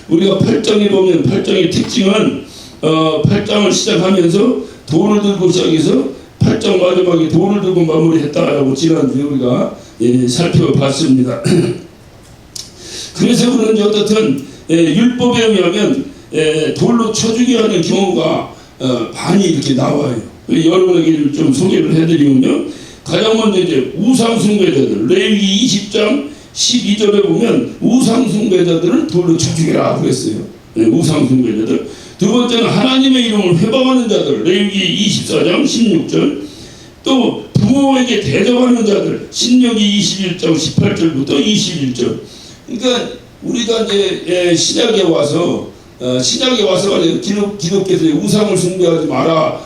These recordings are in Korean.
우리가 팔정에 보면 팔정의 특징은 팔장을 시작하면서 돌을 들고 시작해서 팔정 마지막에 돌을 들고 마무리했다라고 지난주에 우리가 살펴봤습니다. 그래서 그런지 어떻든 율법에 의하면 돌로 쳐주게 하는 경우가 많이 이렇게 나와요. 여러분에게 좀 소개를 해드리면요. 가장 먼저 이제 우상숭배자들, 레위기 20장 12절에 보면 우상숭배자들을 돌로 쳐주게라 그랬어요. 우상숭배자들. 두 번째는 하나님의 이름을 회방하는 자들, 레위기 24장 16절. 또 부모에게 대접하는 자들, 신명기 21장 18절부터 21절. 그러니까 우리가 이제 신약에 와서 기독교에서 우상을 숭배하지 마라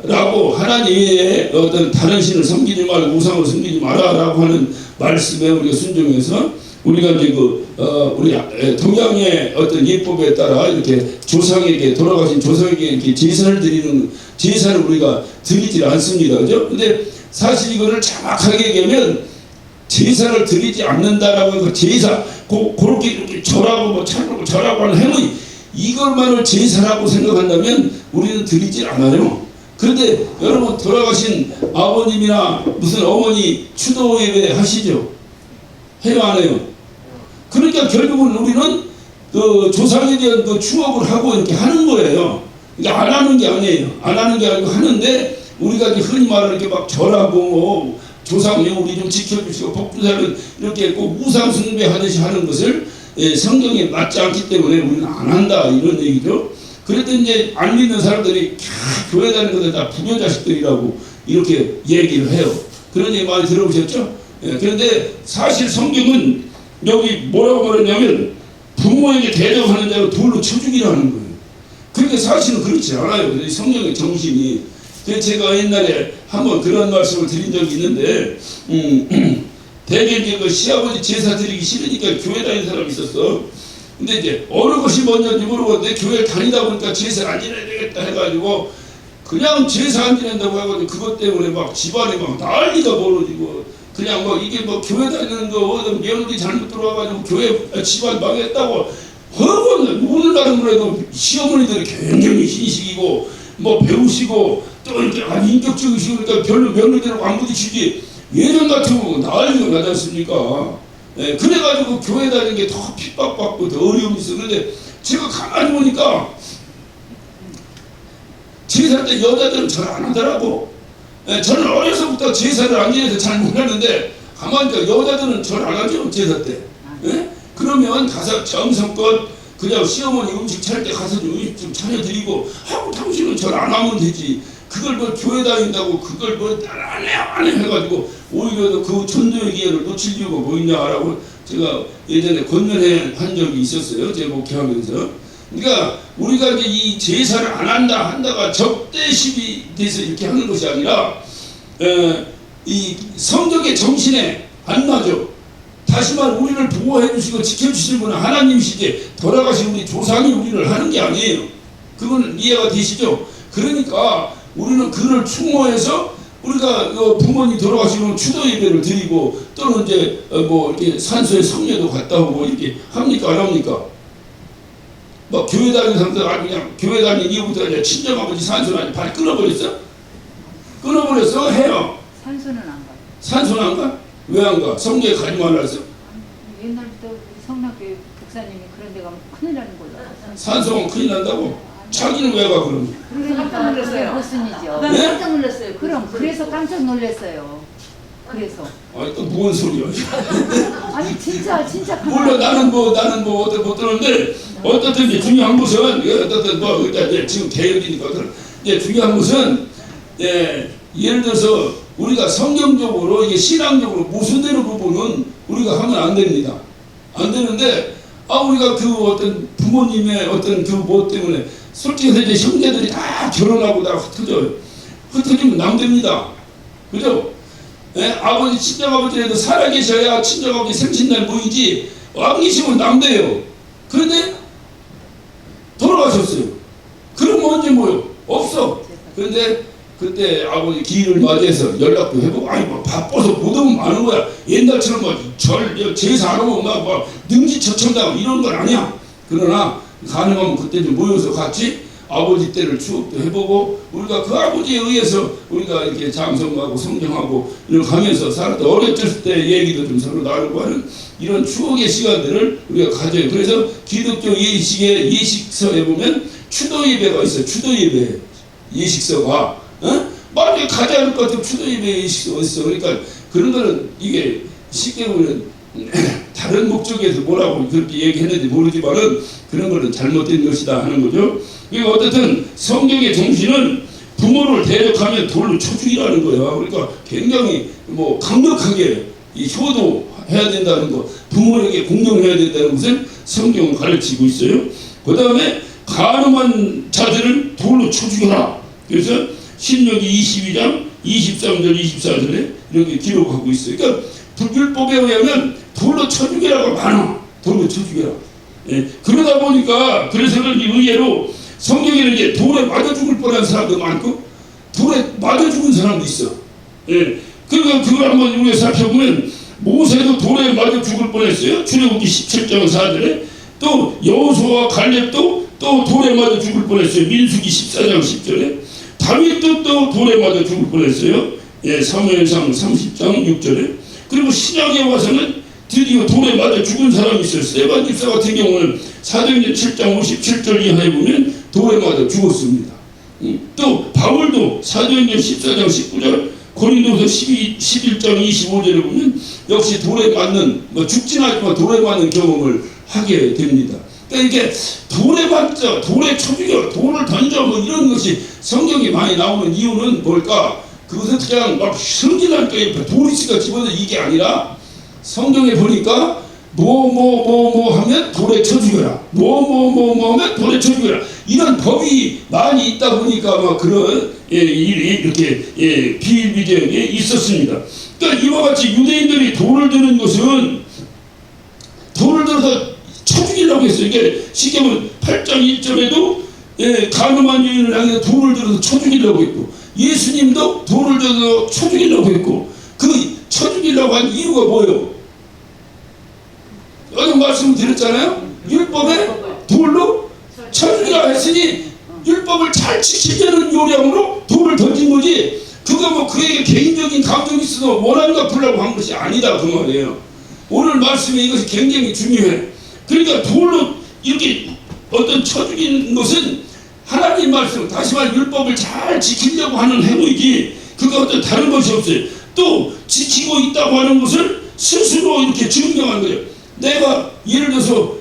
라고 하나님 외에 어떤 다른 신을 섬기지 말고 우상을 섬기지 마라 라고 하는 말씀에 우리가 순종해서 우리가 이제 우리 동양의 어떤 예법에 따라 이렇게 조상에게 돌아가신 조상에게 이렇게 제사를 드리는 제사를 우리가 드리지 않습니다. 그죠? 근데 사실 이거를 정확하게 얘기하면 제사를 드리지 않는다라고 해서 제사 그렇게 이렇게 절하고 뭐 차고 절하고 하는 행위 이걸만을 제사라고 생각한다면 우리는 드리지 않아요. 그런데 여러분 돌아가신 아버님이나 무슨 어머니 추도 예배 하시죠? 해요 안 해요? 그러니까 결국은 우리는 그 조상에 대한 그 추억을 하고 이렇게 하는 거예요. 그러니까 안 하는 게 아니에요. 안 하는 게 아니고 하는데 우리가 이제 흔히 말하는 이렇게 막 절하고 조상님 우리 좀 지켜주시고 복주사를 이렇게 꼭 우상 숭배하듯이 하는 것을 성경에 맞지 않기 때문에 우리는 안 한다 이런 얘기죠. 그랬더니 이제 안 믿는 사람들이 교회 다니는 것들 다 부녀 자식들이라고 이렇게 얘기를 해요. 그런 얘기 많이 들어보셨죠? 그런데 사실 성경은 여기 뭐라고 말했냐면 부모에게 대접하는 자로 돌로 쳐주기라는 거예요. 그러니까 사실은 그렇지 않아요. 성경의 정신이. 제가 옛날에 한번 그런 말씀을 드린 적이 있는데 대개 이제 그 시아버지 제사 드리기 싫으니까 교회 다니는 사람이 있었어. 근데 이제 어느 것이 먼저인지 모르겠는데 교회를 다니다 보니까 제사를 안 지내야 되겠다 해가지고 그냥 제사 안 지낸다고 해가지고 그것 때문에 막 집안에 막 난리가 벌어지고 그냥 뭐 이게 뭐 교회 다니는 거 며느리 잘못 들어와가지고 교회 집안 망했다고 허건 오늘날은 그래도 시어머니들이 굉장히 신식이고 뭐 배우시고 또 이렇게 인격적이시고 그러니까 별로 며느리들하고 안 부딪히지 예전 같으면 난리가 나지 않습니까? 그래가지고 교회 다니는 게 더 핍박받고 더 어려움이 있어. 그런데 제가 가만히 보니까 제사 때 여자들은 절 안 하더라고. 저는 어려서부터 제사를 안 지내서 잘 몰랐는데 가만히 보니까 여자들은 절 안 하죠 제사 때. 그러면 가서 정성껏 그냥 시어머니 음식 차릴 때 가서 음식 좀 차려드리고 하고 당신은 절 안 하면 되지. 그걸 뭐 교회 다닌다고 그걸 뭐 안 해 해가지고 오히려 그 전도의 기회를 놓칠 이유가 뭐 있냐라고 제가 예전에 권면해 한 적이 있었어요. 제 목회하면서. 그러니까 우리가 이제 이 제사를 안 한다가 적대심이 돼서 이렇게 하는 것이 아니라 이 성경의 정신에 안 맞아. 다시 말 우리를 보호해 주시고 지켜 주실 분은 하나님이시지 돌아가신 우리 조상이 우리를 하는 게 아니에요. 그건 이해가 되시죠? 그러니까 우리는 그를 추모해서 우리가 부모님 돌아가시면 추도 예배를 드리고 또는 이제 뭐 이렇게 산소에 성례도 갔다 오고 이렇게 합니까 안 합니까? 막 교회 다니는 사람들 아주 그냥 교회 다니는 이후부터 이제 친정아버지 산소는 아주 발 끊어버렸어? 끊어버렸어? 해요. 산소는 안 가요. 산소는 안 가? 왜 안 가? 성례에 가지 말라 했어? 옛날부터 우리 성락교회 목사님이 그런 데 가면 큰일 나는 걸로 알았어요. 산소는 큰일 난다고? 자기는 왜 가 그러면? 깜짝 놀랐어요. 무슨이죠? 네? 깜짝 놀랐어요. 그럼 그래서 깜짝 놀랐어요. 그래서 아니 또 뭔 소리야? 아니 진짜 몰라 나는 뭐 어떤 못 들었는데 어떻든 이제 중요한 것은 어떻든 뭐 이제 지금 개혁이니까 이제 중요한 것은 예를 들어서 우리가 성경적으로 이게 신앙적으로 모순되는 부분은 우리가 하면 안 됩니다. 안 되는데 우리가 그 어떤 부모님의 어떤 그 뭐 때문에 솔직히 이제 형제들이 다 결혼하고 다 흩어지면 남됩니다. 그죠? 아버지 친정아버지라도 살아계셔야 친정아버지 생신날 모이지 안 계시면 남돼요. 그런데 돌아가셨어요. 그럼 언제 모여? 없어. 그런데 그때 아버지 기일을 맞이해서 연락도 해보고 뭐 바빠서 못 오면 많은 거야. 옛날처럼 제사 안 오면 막 능지처천다고 이런 건 아니야. 그러나 가능하면 그때 좀 모여서 같이 아버지 때를 추억도 해보고 우리가 그 아버지에 의해서 우리가 이렇게 장성하고 성경하고 이렇게 하면서 살았던 어렸을 때 얘기도 좀 서로 나누고 하는 이런 추억의 시간들을 우리가 가져요. 그래서 기독교 예식의 예식서에 보면 추도 예배가 있어요. 추도 예배 예식서가 막 가지 않을 것 같은 추도 예배 예식서가 있어. 그러니까 그런 거는 이게 쉽게 보면 다른 목적에서 뭐라고 그렇게 얘기했는지 모르지만은 그런 거는 잘못된 것이다 하는 거죠. 그러니까 어쨌든 성경의 정신은 부모를 대적하면 돌로 쳐 죽이라는 거야. 그러니까 굉장히 뭐 강력하게 이 효도해야 된다는 거, 부모에게 공경해야 된다는 것을 성경은 가르치고 있어요. 그 다음에 간음한 자들을 돌로 쳐 죽여라. 그래서 신명기 22장 23절 24절에 이렇게 기록하고 있어요. 그러니까 불율법에 의하면 돌로 쳐 죽이라고 많아. 돌로 쳐 죽여라. 예, 그러다 보니까 그래서 그런지 의외로 성경에는 이제 돌에 맞아 죽을 뻔한 사람도 많고 돌에 맞아 죽은 사람도 있어. 예, 그러니까 그걸 한번 우리가 살펴보면 모세도 돌에 맞아 죽을 뻔했어요. 출애굽기 17장 4절에 또 여호수아와 갈렙도 또 돌에 맞아 죽을 뻔했어요. 민수기 14장 10절에 다윗도 또 돌에 맞아 죽을 뻔했어요. 예, 사무엘상 30장 6절에 그리고 신약에 와서는 드디어 돌에 맞아 죽은 사람이 있어요. 스데반 집사 같은 경우는 사도행전 7장 57절 이하에 보면 돌에 맞아 죽었습니다. 또 바울도 사도행전 14장 19절 고린도서 11장 25절에 보면 역시 돌에 맞는 죽지는 않지만 돌에 맞는 경험을 하게 됩니다. 그러니까 이게 돌에 맞자, 돌에 쳐 죽여, 돌을 던져 뭐 이런 것이 성경에 많이 나오는 이유는 뭘까? 그것은 그냥 막 성질나니까 도리씨가 집어서 이게 아니라 성경에 보니까 뭐 하면 돌에 쳐 죽여라. 뭐 하면 돌에 쳐 죽여라. 이런 법이 많이 있다 보니까 막 그런 이렇게 비일비재하게 있었습니다. 그러니까 이와 같이 유대인들이 돌을 드는 것은 돌을 들어서 쳐 죽이려고 했어요. 이게 쉽게 보면 8장 1절에도 간음한 여인을 향해서 돌을 들어서 쳐 죽이려고 했고 예수님도 돌을 들어서 쳐 죽이려고 했고 그 쳐 죽이려고 한 이유가 뭐예요? 어제 말씀을 드렸잖아요. 율법에 돌로 쳐 죽이라 했으니 율법을 잘 지키려는 요령으로 돌을 던진 거지 그거 뭐 그에게 개인적인 감정이 있어서 원하는 갚으려고 한 것이 아니다 그 말이에요. 오늘 말씀에 이것이 굉장히 중요해. 그러니까 돌로 이렇게 어떤 쳐 죽이는 것은 하나님 말씀 다시 말해 율법을 잘 지키려고 하는 행위이지 그거 어떤 다른 것이 없어요. 또 지키고 있다고 하는 것을 스스로 이렇게 증명한 거예요. 내가 예를 들어서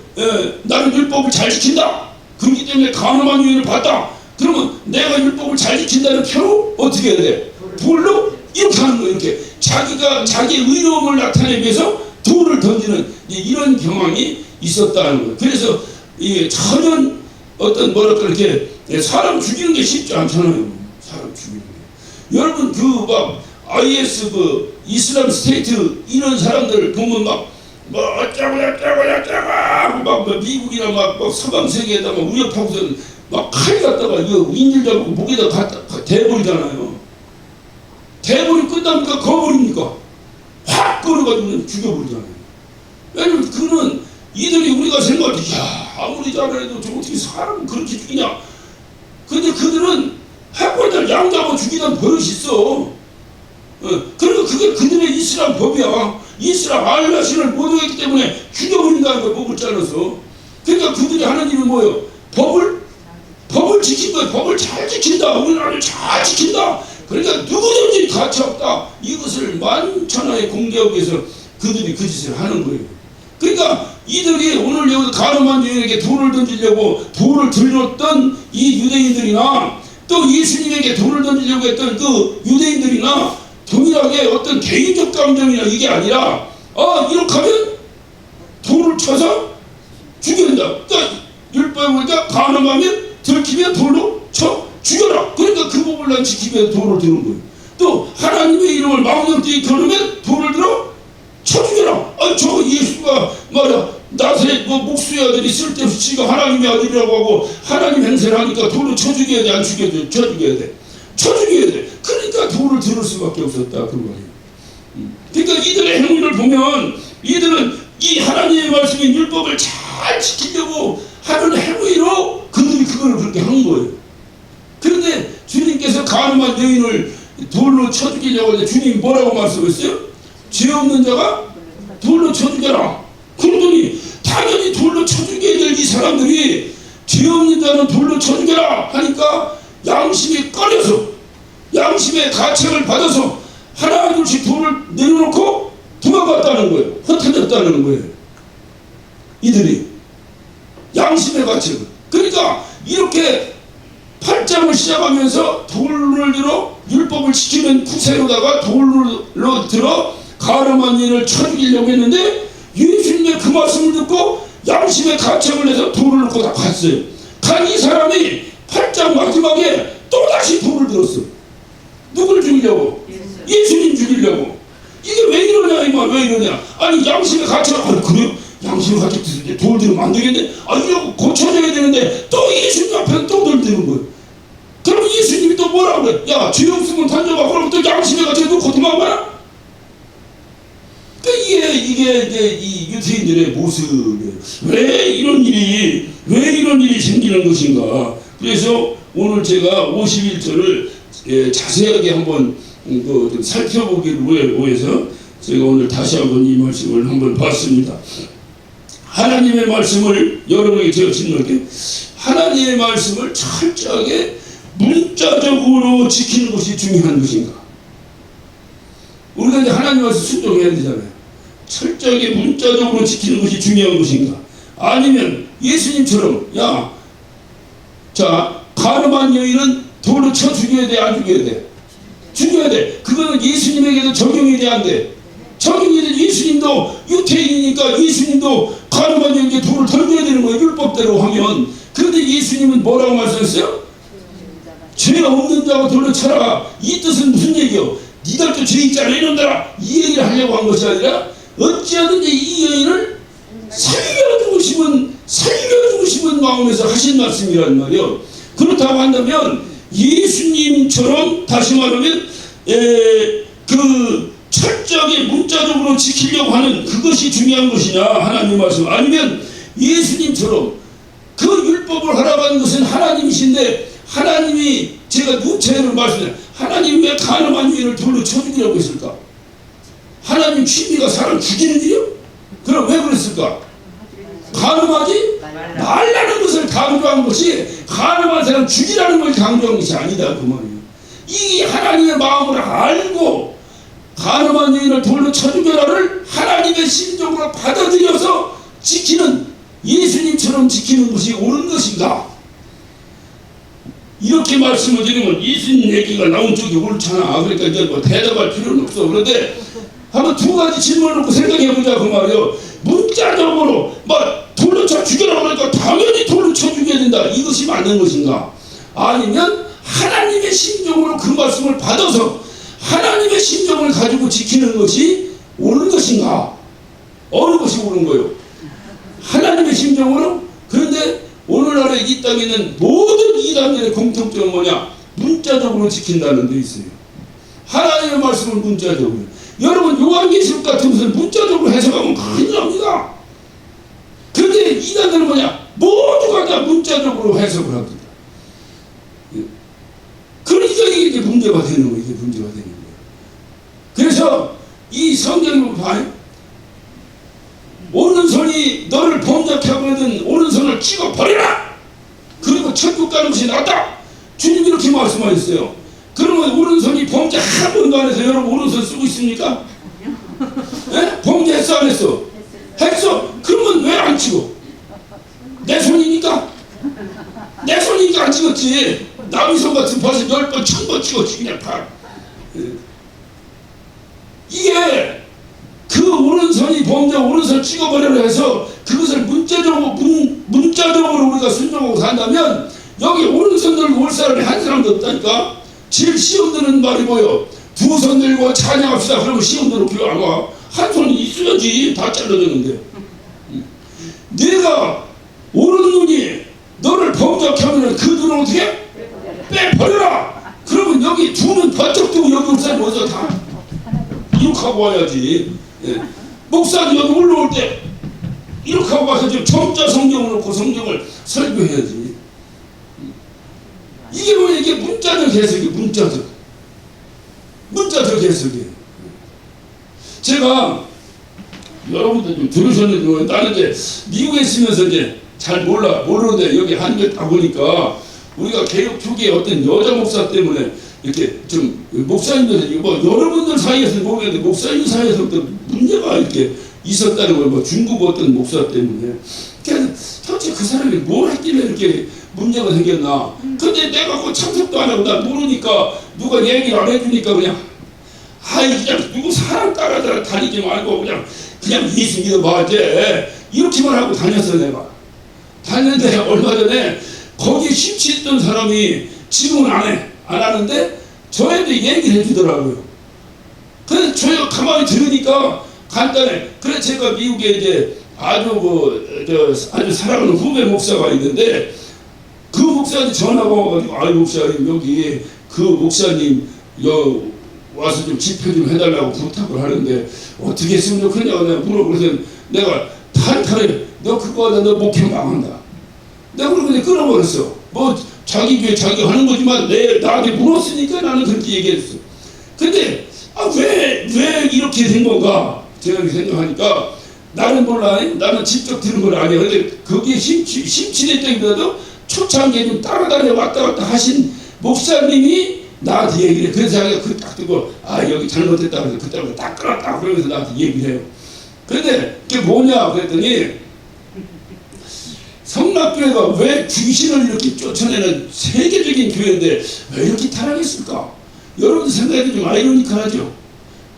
나는 율법을 잘 지킨다. 그렇기 때문에 간음한 여인을 봤다. 그러면 내가 율법을 잘 지킨다는 표로 어떻게 해야 돼? 돌로 이렇게 하는 거예요. 이렇게 자기가 자기의 의로움을 나타내기 위해서 돌을 던지는 이런 경향이 있었다는 거예요. 그래서 이게 전혀 어떤 뭐랄까 이렇게 사람 죽이는 게 쉽지 않잖아요. 사람 죽이는 게. 여러분 그 막 IS 그 이슬람 스테이트 이런 사람들 보면 막 어쩌고 막 미국이나 막 서방 세계에다 막 위협하고서 막 칼 갖다가 이거 인질 잡고 목에다 갖다 대버리잖아요. 대버리 끝나니까 거버립니까? 확 걸어가지고 죽여버리잖아요. 왜냐면 그는 이들이 우리가 생각할 때 야 아무리 잘해도 저 어떻게 사람을 그렇게 죽이냐. 근데 그들은 해골들 양 잡아 죽이던 버릇이 있어. 그리고 그게 그들의 이슬람 법이야. 이슬람 알라신을 모독했기 때문에 죽여버린다는 거야. 목을 잘라서. 그러니까 그들이 하는 일은 뭐예요? 법을 지킨 거예요. 법을 잘 지킨다. 우리나라를 잘 지킨다. 그러니까 누구든지 가차없다. 이것을 만천하에 공개하기 위해서 그들이 그 짓을 하는 거예요. 그러니까 이들이 오늘 여기 간음한 여인에게 돌을 던지려고 돌을 들었던 이 유대인들이나 또 예수님에게 돌을 던지려고 했던 그 유대인들이나 동일하게 어떤 개인적 감정이나 이게 아니라 이렇게 하면 돌을 쳐서 죽여낸다. 그러니까 율법에 보니까 간음하면 들키면 돌로 쳐 죽여라. 그러니까 그 법을 난 지키기 위해서 돌을 드는 거예요. 또 하나님의 이름을 망령되이 걸으면 돌을 들어 쳐 죽여라. 저 예수가 말이야 나사렛 목수의 아들이 쓸데없이 지가 하나님의 아들이라고 하고 하나님 행세를 하니까 돌로 쳐 죽여야 돼? 안 죽여야 돼? 쳐 죽여야 돼? 쳐 죽여야 돼. 그러니까 돌을 들을 수밖에 없었다 그 말이에요. 그러니까 이들의 행위를 보면 이들은 이 하나님의 말씀인 율법을 잘 지키려고 하는 행위로 그들이 그걸 그렇게 한 거예요. 그런데 주님께서 가늠한 여인을 돌로 쳐 죽이려고 하는데 주님이 뭐라고 말씀했어요? 죄 없는 자가 돌로 쳐 죽여라. 그러더니 당연히 돌로 쳐 죽여야 될 이 사람들이 죄 없는 자는 돌로 쳐 죽여라 하니까 양심이 꺼려서 양심의 가책을 받아서 하나 둘씩 돌을 내려놓고 도망갔다는 거예요. 흩어졌다는 거예요. 이들이 양심의 가책을. 그러니까 이렇게 8장을 시작하면서 돌을 들어 율법을 지키는 구세로다가 돌로 들어 가늠한 여인을 쳐 죽이려고 했는데 예수님의 그 말씀을 듣고 양심의 가책을 내서 돌을 놓고 다 갔어요. 간 이 사람이 8장 마지막에 또다시 돌을 들었어. 누굴 죽이려고? 예수님 죽이려고. 이게 왜 이러냐 이말 왜 이러냐. 아니 양심의 가책. 아니 그래요? 양심의 가책 드는데 돌 들으면 안 되겠네. 아 이러고 고쳐져야 되는데 또 예수님 앞에서 또 돌 드는 거예요. 그럼 예수님이 또 뭐라고 그래? 야 죄 없으면 던져봐. 그럼 또 양심의 가책 놓고 도망가라? 그러니까 이게 이제 이 유태인들의 모습이에요. 왜 이런 일이 생기는 것인가? 그래서 오늘 제가 51절을 자세하게 한번 좀 살펴보기를 위해서 제가 오늘 다시 한번 이 말씀을 한번 봤습니다. 하나님의 말씀을 여러분에게 제가 질문할게요. 하나님의 말씀을 철저하게 문자적으로 지키는 것이 중요한 것인가? 우리가 이제 하나님 말씀 순종해야 되잖아요. 철저하게 문자적으로 지키는 것이 중요한 것인가? 아니면 예수님처럼 자 가늠한 여인은 돌로 쳐 죽여야 돼, 안 죽여야 돼? 죽여야 돼. 그거는 예수님에게도 적용이 돼, 안 돼? 적용이 돼. 예수님도 유태인이니까 예수님도 가늠한 여인에게 돌을 던져야 되는 거예요. 율법대로 하면. 그런데 예수님은 뭐라고 말씀했어요? 죄 없는 자가 돌로 쳐라. 이 뜻은 무슨 얘기요? 니들도 죄 있잖아 이놈들아. 이 얘기를 하려고 한 것이 아니라 어찌하든지 이 여인을 살려주고 싶은 마음에서 하신 말씀이란 말이요. 그렇다고 한다면 예수님처럼 다시 말하면 그 철저하게 문자적으로 지키려고 하는 그것이 중요한 것이냐 하나님 말씀, 아니면 예수님처럼 그 율법을 하라고 것은 하나님이신데 하나님이 제가 누체를 말씀드려요. 하나님 왜 가늠한 여인을 돌로 쳐 죽이려고 했을까? 하나님 취미가 사람 죽이는 일이요? 그럼 왜 그랬을까? 가늠하지 말라는 것을 강조한 것이 가늠한 사람 죽이라는 걸 강조한 것이 아니다 그 말이에요. 이 하나님의 마음을 알고 가늠한 여인을 돌로 쳐 죽여라를 하나님의 심정으로 받아들여서 지키는, 예수님처럼 지키는 것이 옳은 것인가? 이렇게 말씀을 드리면 예수님 얘기가 나온 쪽이 옳잖아. 그러니까 이제 뭐 대답할 필요는 없어. 그런데 한번 두 가지 질문을 놓고 생각해보자 그 말이에요. 문자적으로 막 돌로 쳐 죽여라 그러니까 당연히 돌로 쳐 죽여야 된다. 이것이 맞는 것인가? 아니면 하나님의 심정으로 그 말씀을 받아서 하나님의 심정을 가지고 지키는 것이 옳은 것인가? 어느 것이 옳은 거예요? 하나님의 심정으로? 그런데 오늘날에 이 땅에 있는 모든 이단들의 공통점은 뭐냐? 문자적으로 지킨다는 데 있어요. 하나님의 말씀을 문자적으로. 여러분 요한계시록 같은 것을 문자적으로 해석하면 큰일 납니다. 그런데 이단들은 뭐냐? 모두가 다 문자적으로 해석을 합니다. 그러니까 이게 문제가 되는 거예요. 이게 문제가 되는 거예요. 그래서 이 성경을 봐요. 오른손이 너를 범죄케 하거든 오른손을 찍어 버리라. 그리고 천국 가는 것이 낫다. 주님이 이렇게 말씀하셨어요. 그러면 오른손이 범죄 한 번도 안 해서 여러분 오른손 쓰고 있습니까? 네? 범죄했어 안 했어? 했어. 그러면 왜 안 찍어? 내 손이니까? 내 손이니까 안 찍었지. 남의 손 같은 벌써 10번 1000번 찍었지 그냥 다. 이게 그 오른손이 범죄 오른손 찍어버리려 해서 그것을 문자적으로 우리가 순종하고 산다면 여기 오른손 들고 올 사람이 한 사람도 없다니까. 제일 시험 드는 말이 뭐요? 두 손 들고 찬양합시다. 그러면 시험 들고 필요 안 와. 한 손이 있어야지. 다 잘라졌는데. 내가 오른 눈이 너를 범죄케 하면 그 눈을 어떻게? 빼버려라. 그러면 여기 두 눈 번쩍 뜨고 여기 올 사람이 어디서 다 이렇게 하고 와야지. 예. 목사님 여기 올라올 때 이렇게 하고 와서 지금 점자 성경을 놓고 성경을 설교해야지. 이게 뭐야? 이게 문자적 해석이 문자적 해석이에요. 제가 여러분들 좀 들으셨는지 모르겠는데 나는 이제 미국에 있으면서 이제 잘 모르는데 여기 한국에 다 보니까 우리가 개혁 초기에 어떤 여자 목사 때문에 이렇게 좀 목사님들 뭐 여러분들 사이에서는 모르겠는데 목사님 사이에서부터 문제가 이렇게 있었다는 거예요. 뭐 중국 어떤 목사 때문에. 그래서 도대체 그 사람이 뭘 했길래 이렇게 문제가 생겼나. 근데 내가 그 참석도 안 하고 나 모르니까 누가 얘기를 안 해주니까 그냥 그냥 누구 사람 따라 다니지 말고 그냥 예수 믿어봐 이제 이렇게만 하고 다녔어. 내가 다녔는데 얼마 전에 거기에 심취했던 사람이 지금은 안 하는데 저한테 얘기를 해주더라고요. 그래서 저 가만히 들으니까 간단해. 그래서 제가 미국에 이제 아주 사랑하는 후배 목사가 있는데 그 목사한테 전화가 와가지고 목사님 여기 그 목사님 와서 좀 집회 좀 해달라고 부탁을 하는데 어떻게 했으면 좋겠냐고 내가 물어보고서 내가 탄탄해. 너 그거 하다 너 목회 망한다. 내가 그러고 끊어버렸어. 뭐 자기 교회 자기가 하는 거지만 나한테 물었으니까 나는 그렇게 얘기했어. 근데 왜 이렇게 된 건가 제가 생각하니까 나는 몰라. 나는 직접 들은 건 아니야. 근데 거기에 심취됐다기보다도 초창기에 좀 따라다녀 왔다 갔다 하신 목사님이 나한테 얘기를 해. 그래서 자기가 딱 듣고 여기 잘못했다 그래서 그때 딱 끊었다 그러면서 나한테 얘기를 해요. 그런데 그게 뭐냐 그랬더니 성락교회가 왜 귀신을 이렇게 쫓아내는 세계적인 교회인데 왜 이렇게 타락했을까? 여러분들 생각해도 좀 아이러니컬하죠.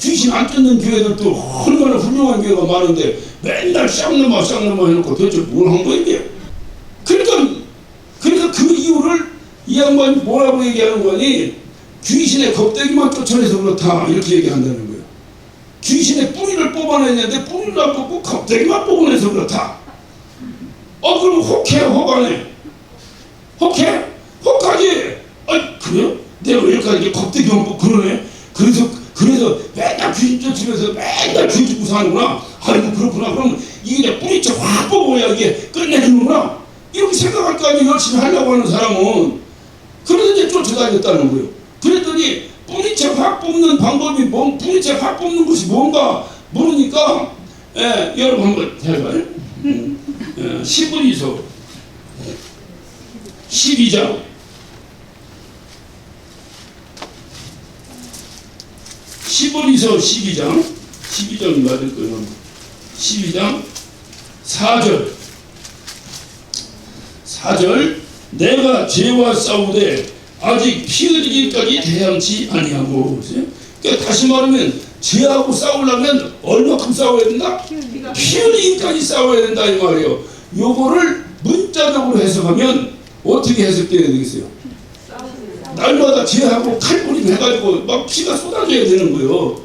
귀신 안 쫓는 교회들도 얼마나 훌륭한 교회가 많은데 맨날 쌍놈아 해놓고 도대체 뭘 한 거야 이게? 그러니까 그 이유를 이 양반이 뭐라고 얘기하는 거니? 귀신의 겁대기만 쫓아내서 그렇다 이렇게 얘기한다는 거예요. 귀신의 뿌리를 뽑아냈는데 뿌리를 안 뽑고 겁대기만 뽑아내서 그렇다. 그럼 혹해? 혹하지? 그래요? 내가 왜 이렇게 겁대기만 뽑고 그러네? 그래서 맨날 귀신 쫓으면서 맨날 귀신 쫓고 사는구나. 그렇구나. 그럼 이게 뿌리째 확 뽑아야 이게 끝내주는구나. 이렇게 생각할 거 아니에요. 열심히 하려고 하는 사람은. 그래서 이제 쫓아다녔다는 거예요. 그랬더니 뿌리째 확 뽑는 방법이 뿌리째 확 뽑는 것이 뭔가 모르니까 여러분 한번 해봐요. 시브리서 12장 시브리서 12장이 맞을 거예요. 12장 4절 내가 죄와 싸우되 아직 피 흘리기까지 대항치 아니하고. 그러니까 다시 말하면 죄하고 싸우려면 얼마큼 싸워야 된다? 피 흘리기까지 싸워야 된다 이 말이에요. 요거를 문자적으로 해석하면 어떻게 해석돼야 되겠어요? 날마다 죄하고 칼부림 해가지고 막 피가 쏟아져야 되는 거예요.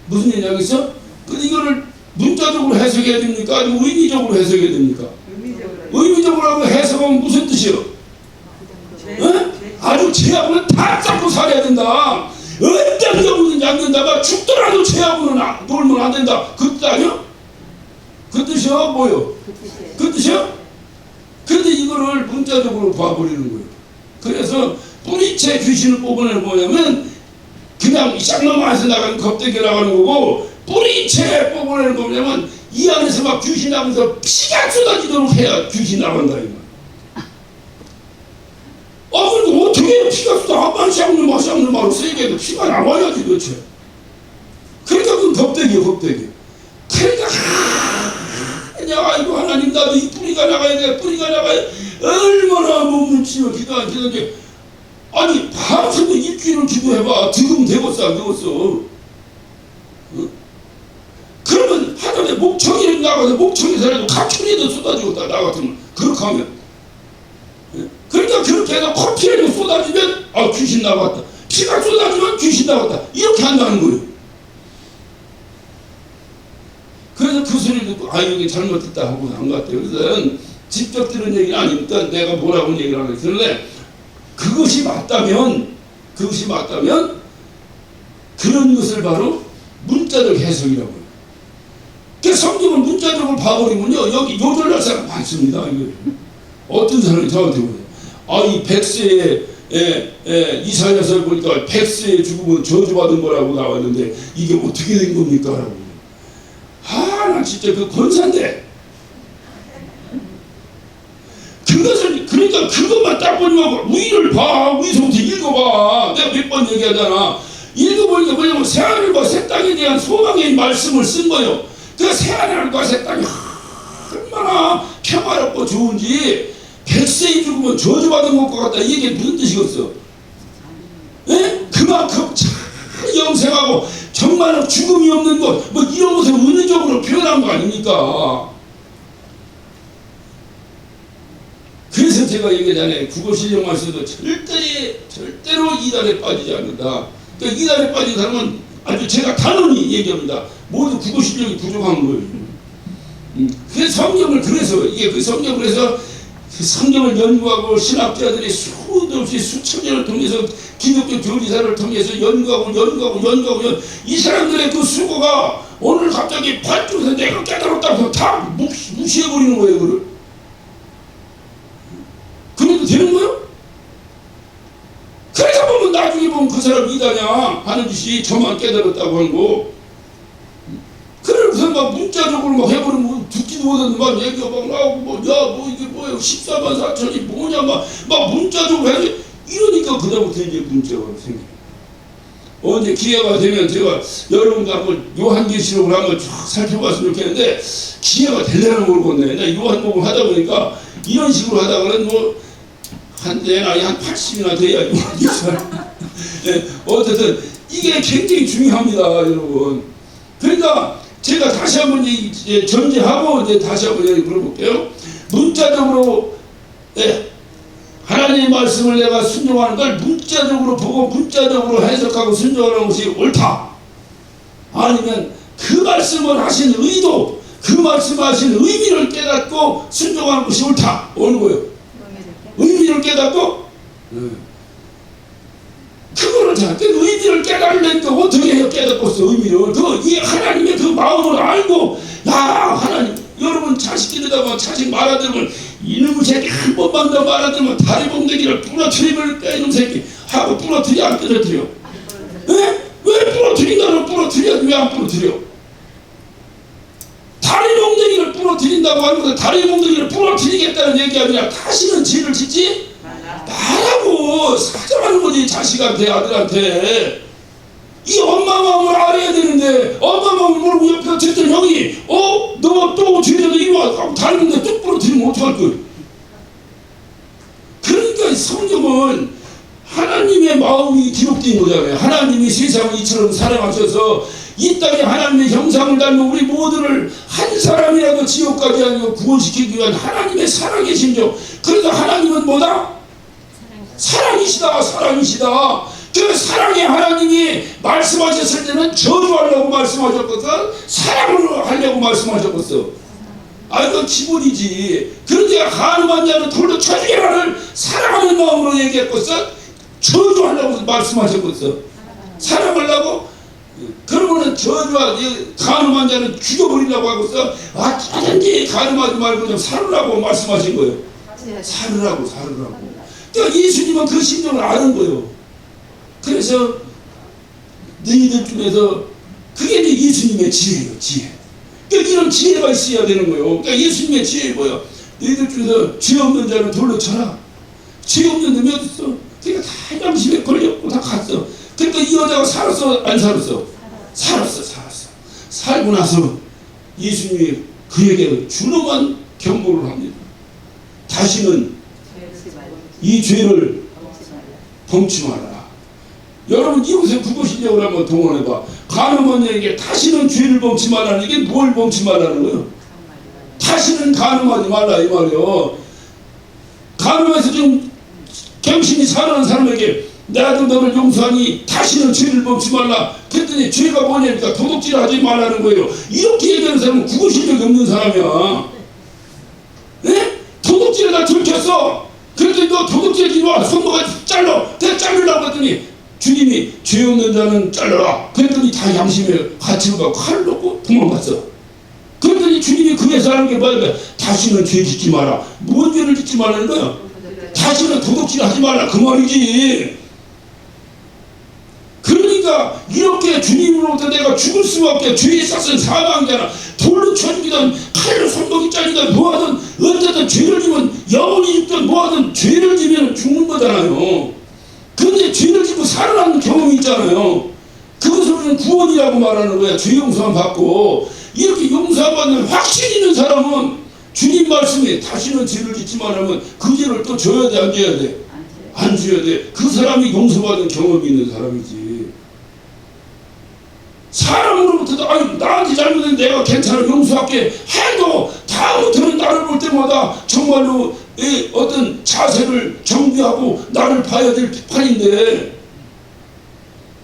무슨 얘기 하겠어? 근데 이거를 문자적으로 해석해야 됩니까? 아니면 의미적으로 해석해야 됩니까? 의미적으로 하고 해석하면 무슨 뜻이요? 아주 죄하고는 다 잡고 살아야 된다. 어떤 경우든지 안 된다가 죽더라도 죄하고는 놀면 안 된다. 그 뜻 아니요? 그 뜻이요? 뭐요? 그 뜻이요? 그런데 이거를 문자적으로 봐버리는 거예요. 그래서 뿌리채 귀신을 뽑아내는 뭐냐면 그냥 쌍놈아에서 나가는 겁대기 나가는 거고, 뿌리채 뽑아내는 거냐면 이 안에서 막 귀신 나면서 피가 쏟아지도록 해야 귀신 나간다 이거. 그리고 어떻게 피가 쏟아? 쌍놈아 세게 해도 피가 나와야지 도대체. 그러니까 그건 겁대기예요. 그러니까 아이고 하나님 나도 이 뿌리가 나가야 돼. 얼마나 몸을 치며 기도하는데 밤새도 일주일을 기도해봐. 득음 되겠어 안 되겠어? 그러면 하나님의 목청이를 나가서 목청에서라도 가출이도 쏟아지겠다 나 같으면 그렇게 하면. 그러니까 그렇게 해서 커피를 쏟아지면 귀신 나왔다. 피가 쏟아지면 귀신 나왔다. 이렇게 한다는 거예요. 그래서 그 소리를 듣고 여기 잘못했다 하고 안 갔대요. 그래서 직접 들은 얘기는 아니니까 내가 뭐라고 얘기를 하는 그런데 그것이 맞다면 그런 것을 바로 문자적 해석이라고 해요. 그 성경을 문자적으로 봐버리면요, 여기 요절날 사람 많습니다. 이거. 어떤 사람이 저한테 그래요. 이 100세에 이사야서 보니까 100세에 죽으면 저주받은 거라고 나왔는데 이게 어떻게 된 겁니까? 라고. 나 진짜 그 권사인데. 그것을, 그러니까 그것만 딱 보면 위를 봐. 위서부터 읽어봐. 내가 몇 번 얘기하잖아. 읽어보니까 뭐냐면 새하늘과 새 땅에 대한 소망의 말씀을 쓴 거예요. 그 새하늘과 새 땅이 얼마나 평화롭고 좋은지 100세에 죽으면 저주받은 것과 같다. 이게 무슨 뜻이겠어? 예? 그만큼 참 영생하고 정말 죽음이 없는 것, 뭐 이런 것을 은유적으로 표현한 거 아닙니까? 그래서 제가 얘기하잖아요. 국어 실력만 써도 절대로 이단에 빠지지 않는다. 그러니까 이단에 빠진 사람은 아주 제가 단언히 얘기합니다. 모두 국어 실력이 부족한 거예요. 그 성경을 그래서 이게 그 성경을 그래서 그 성경을 연구하고 신학자들이 수도 없이 수천 년을 통해서 기독교 교리사를 통해서 연구하고 이 사람들의 그 수고가 오늘 갑자기 반쪽에서 내가 깨달았다고 다 무시해버리는 거예요. 그걸. 그래도 되는 거예요? 그래서 보면 나중에 보면 그 사람 이다냐 하는 짓이 저만 깨달았다고 하는 거. 그래서 막 문자적으로 막 해버리면 듣지도 못하는 막 얘기가 막 나오고 이게 뭐야 14만 4천이 뭐냐 막 문자적으로 해서 이러니까 그다음부터 이제 문자가 생겨요. 언제 기회가 되면 제가 여러분과 한번 요한계시록을 한번 쭉 살펴봤으면 좋겠는데 기회가 되려나 모르겠네. 나 요한복음 하다 보니까 이런 식으로 하다가는 내 나이 한 80이나 돼야 요한계시록. 네, 어쨌든 이게 굉장히 중요합니다, 여러분. 그러니까 제가 다시 한번 전제하고 이제 다시 한번 얘기 물어볼게요. 문자적으로 하나님의 말씀을 내가 순종하는 걸 문자적으로 보고 문자적으로 해석하고 순종하는 것이 옳다. 아니면 그 말씀을 하신 의도, 그 말씀하신 의미를 깨닫고 순종하는 것이 옳다. 어느 거예요? 의미를 깨닫고 그거를 그 의미를 깨달으려니까 어떻게 해요? 깨닫고서 의미를 이 하나님의 그 마음을 알고 하나님 여러분 자식 기르다가 자식 말아들으면 이놈의 새끼 한 번만 더 말아들으면 다리 봉대기를 부러뜨리면 이놈 새끼 하고 부러뜨려 안 부러뜨려? 왜 부러뜨린다는 부러뜨려야지 왜 안 부러뜨려? 다리 봉대기를 부러뜨린다고 하는 것은 다리 봉대기를 부러뜨리겠다는 얘기가 아니라 다시는 죄를 짓지 말라고 사정하는 거지. 자식한테 아들한테 이 엄마 마음을 알아야 되는데 엄마 마음을 모르고 옆에서 듣던 형이 너 또 죄져도 이리 와 하고 다리는데 뚝 부러뜨리면 어떡할 거야. 그러니까 성경은 하나님의 마음이 기록된 거잖아요. 하나님이 세상을 이처럼 사랑하셔서 이 땅에 하나님의 형상을 닮은 우리 모두를 한 사람이라도 지옥 가지 않고 구원시키기 위한 하나님의 사랑의 심정. 그래서 하나님은 뭐다? 사랑이시다. 그 사랑의 하나님이 말씀하셨을 때는 저주하려고 말씀하셨거든, 사랑을 하려고 말씀하셨겠어. 이건 기본이지. 그런데 간음한 자는 돌로 쳐주게라를 사랑하는 마음으로 얘기했거든, 저주하려고 말씀하셨겠어. 사랑하려고? 그러면은 간음한 자는 죽여버리려고 하고서 어쩌든지 간음하지 말고 좀 살으라고 말씀하신 거예요. 살으라고. 그러니까 예수님은 그 심정을 아는 거예요. 그래서 너희들 중에서 그게 이제 예수님의 지혜예요. 지혜. 그러니까 이런 지혜가 있어야 되는 거예요. 그러니까 예수님의 지혜 뭐야? 너희들 중에서 죄 없는 자는 돌로 쳐라. 죄 없는 놈이 어딨어? 그러니까 다 양심에 걸렸고 다 갔어. 그러니까 이 여자가 살았어? 안 살았어? 살았어. 살고 나서 예수님이 그에게 준엄한 경고를 합니다. 다시는 이 죄를 범치 마라. 여러분 이곳에 국어 실력을 한번 동원해봐. 간음한 자에게 다시는 죄를 범치 말라는 이게 뭘 범치 말라는 거예요? 다시는 간음하지 말라 이 말이요. 간음해서 좀 정신이 살아난 사람에게 나도 너를 용서하니 다시는 죄를 범치 말라. 그랬더니 죄가 뭐냐니까 도둑질 하지 말라는 거예요. 이렇게 얘기하는 사람은 국어 실력이 없는 사람이야. 도둑질에다 들켰어. 그랬더니 너 도둑질 이리 와. 손목을 잘라. 내가 자르려고 했더니 주님이 죄 없는 자는 잘라라. 그랬더니 다 양심에 갇히고 칼을 놓고 도망갔어. 그랬더니 주님이 그에서 하는 게 뭐야? 다시는 죄 짓지 마라. 뭔 죄를 짓지 말라는 거야? 다시는 도둑질 하지 말라 그 말이지. 그러니까 이렇게 주님으로부터 내가 죽을 수밖에, 죄에 쌌은 사망자나 돌로 쳐 죽이든 칼로 손목이 잘리든 뭐하든 어쨌든 죄를 지면 영원히 죽든 뭐하든 죄를 지면 죽는 거잖아요. 그런데 죄를 지고 살아나는 경험이 있잖아요. 그것을 우리는 구원이라고 말하는 거야. 죄 용서함 받고. 이렇게 용서함 받는 확신 있는 사람은 주님 말씀에 다시는 죄를 짓지 말라면 그 죄를 또 줘야 돼, 안 줘야 돼? 안 줘야 돼. 그 사람이 용서받은 경험이 있는 사람이지. 사람으로부터도 아니 나한테 잘못했는데 내가 괜찮아 용서할게 해도 다음부터는 나를 볼 때마다 정말로 어떤 자세를 정비하고 나를 봐야 될 판인데,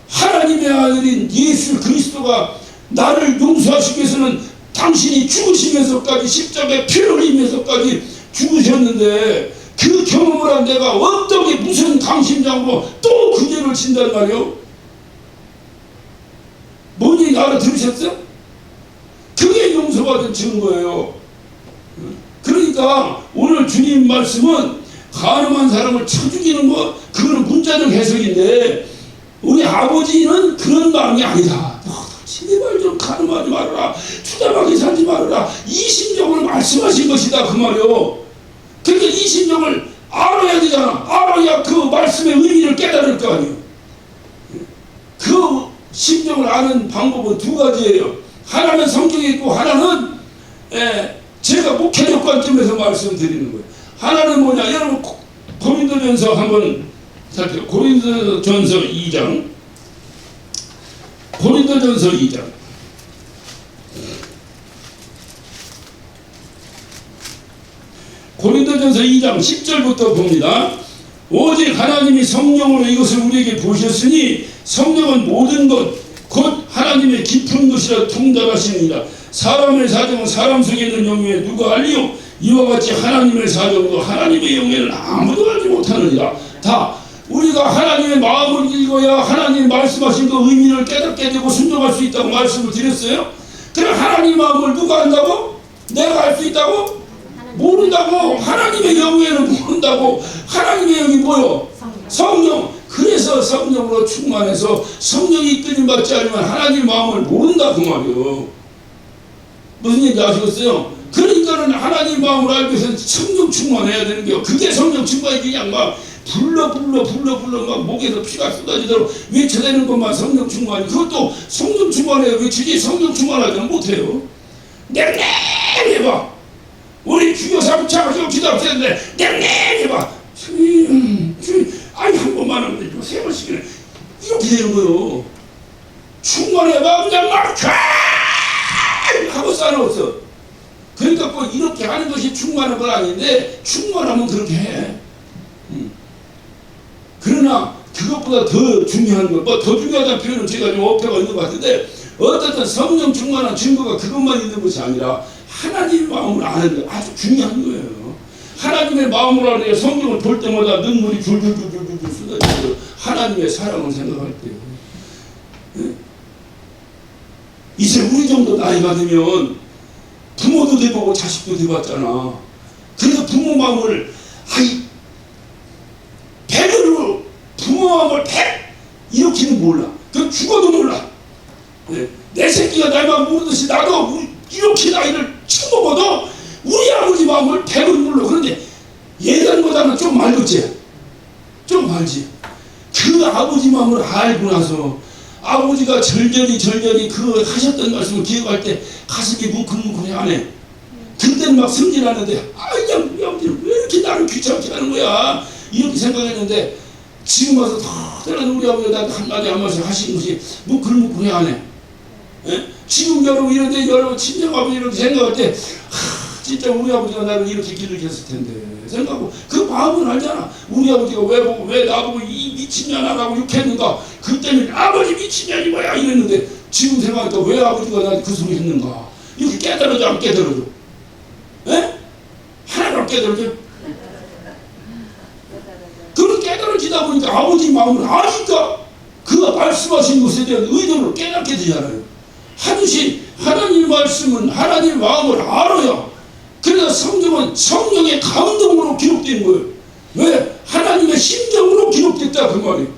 하나님의 아들인 예수 그리스도가 나를 용서하시기 위해서는 당신이 죽으시면서까지 십자가에 피를 흘리면서까지 죽으셨는데, 그 경험을 한 내가 어떻게 무슨 강심장으로 또 그 죄를 진단 말이요? 뭔 얘기 알아들으셨어? 그게 용서받은 증거예요. 그러니까 오늘 주님 말씀은 가늠한 사람을 쳐 죽이는 거, 그거는 문자적 해석인데 우리 아버지는 그런 마음이 아니다. 제발 좀 가늠하지 말아라, 추잡하게 살지 말아라, 이 심정을 말씀하신 것이다 그 말이요. 그러니까 이 심정을 알아야 되잖아. 알아야 그 말씀의 의미를 깨달을 거 아니에요. 그 심정을 아는 방법은 두 가지예요. 하나는 성경에 있고 하나는 제가 목회적 관점에서 말씀드리는 거예요. 하나는 뭐냐? 여러분 고린도전서 한번 살펴요. 고린도전서 2장. 고린도전서 2장. 고린도전서 2장 10절부터 봅니다. 오직 하나님이 성령으로 이것을 우리에게 보셨으니 성령은 모든 것 곧 하나님의 깊은 것이라 통달하시느니라. 사람의 사정은 사람 속에 있는 영에 누가 알리요? 이와 같이 하나님의 사정도 하나님의 영에는 아무도 알지 못하느니라. 다 우리가 하나님의 마음을 읽어야 하나님 말씀하신 그 의미를 깨닫게 되고 순종할 수 있다고 말씀을 드렸어요. 그럼 하나님 마음을 누가 안다고? 내가 알 수 있다고? 모른다고. 하나님의 영에는 모른다고. 하나님의 영이 뭐요? 성령. 그래서 성령으로 충만해서 성령이 이끌림 받지 않으면 하나님의 마음을 모른다 그 말이요. 무슨 얘기인지 아시겠어요? 그러니까는 하나님 마음을 알기 위해서는 성령 충만해야 되는 게요. 그게 성령 충만이 그냥 막 불러 막 목에서 피가 쏟아지도록 외쳐대는 것만 성령 충만이. 그것도 성령 충만해야 외치지 성령 충만하지는 못해요. 냉랭해봐. 우리 주여 삼차가지고 기도하셨는데 냉랭해봐. 아니 한 번만 하면 되죠. 세 번씩이나 이렇게 되는 거요. 충만해봐 그냥 막 하고 싸놓았어. 그러니까 꼭 이렇게 하는 것이 충만한 건 아닌데 충만하면 그렇게 해. 그러나 그것보다 더 중요한 것, 뭐 더 중요하다는 표현은 제가 좀 어폐가 있는 것 같은데, 어쨌든 성령 충만한 증거가 그것만 있는 것이 아니라 하나님의 마음을 아는 게 아주 중요한 거예요. 하나님의 마음을 알아야 성경을 볼 때마다 눈물이 줄줄줄줄줄 쏟아지고 하나님의 사랑을 생각할 때요. 네? 이제 우리 정도 나이가 되면 부모도 돼보고 자식도 돼봤잖아. 그래서 부모 마음을 백으로 부모 마음을 이렇게는 몰라. 그 죽어도 몰라. 네. 내 새끼가 날만 모르듯이 나도 이렇게 나이를 처먹어도 우리 아버지 마음을 100은 몰라. 그런데 예전보다는 좀 알겠지? 좀 알지? 그 아버지 마음을 알고 나서 아버지가 절절히 그 하셨던 말씀을 기억할 때 가슴이 뭉클뭉클해하네. 그때는 막 승진하는데 우리 아버지는 왜 이렇게 나를 귀찮게 하는 거야? 이렇게 생각했는데 지금 와서 더더라도 우리 아버지가 나한테 한마디 하신 것이 뭉클뭉클해하네. 지금 여러분 이런데 여러분 친정아버지 이렇게 생각할 때 진짜 우리 아버지가 나를 이렇게 기르셨을 텐데 생각하고 그 마음은 알잖아. 우리 아버지가 왜 나보고 이 미친년아라고 욕했는가. 그때는 아버지 미친년이 뭐야 이랬는데 지금 생각하니까 왜 아버지가 나한테 그 소리 했는가. 이렇게 깨달아져 안 깨달아져? 하나도 안 깨달아져? 그렇게 깨달아지다 보니까 아버지 마음을 아니까 그가 말씀하신 것에 대한 의도를 깨닫게 되잖아요. 하듯이 하나님 말씀은 하나님 마음을 알아야. 그래서 성경은 성령의 감동으로 기록된 거예요. 왜? 하나님의 심정으로 기록됐다 그 말이에요.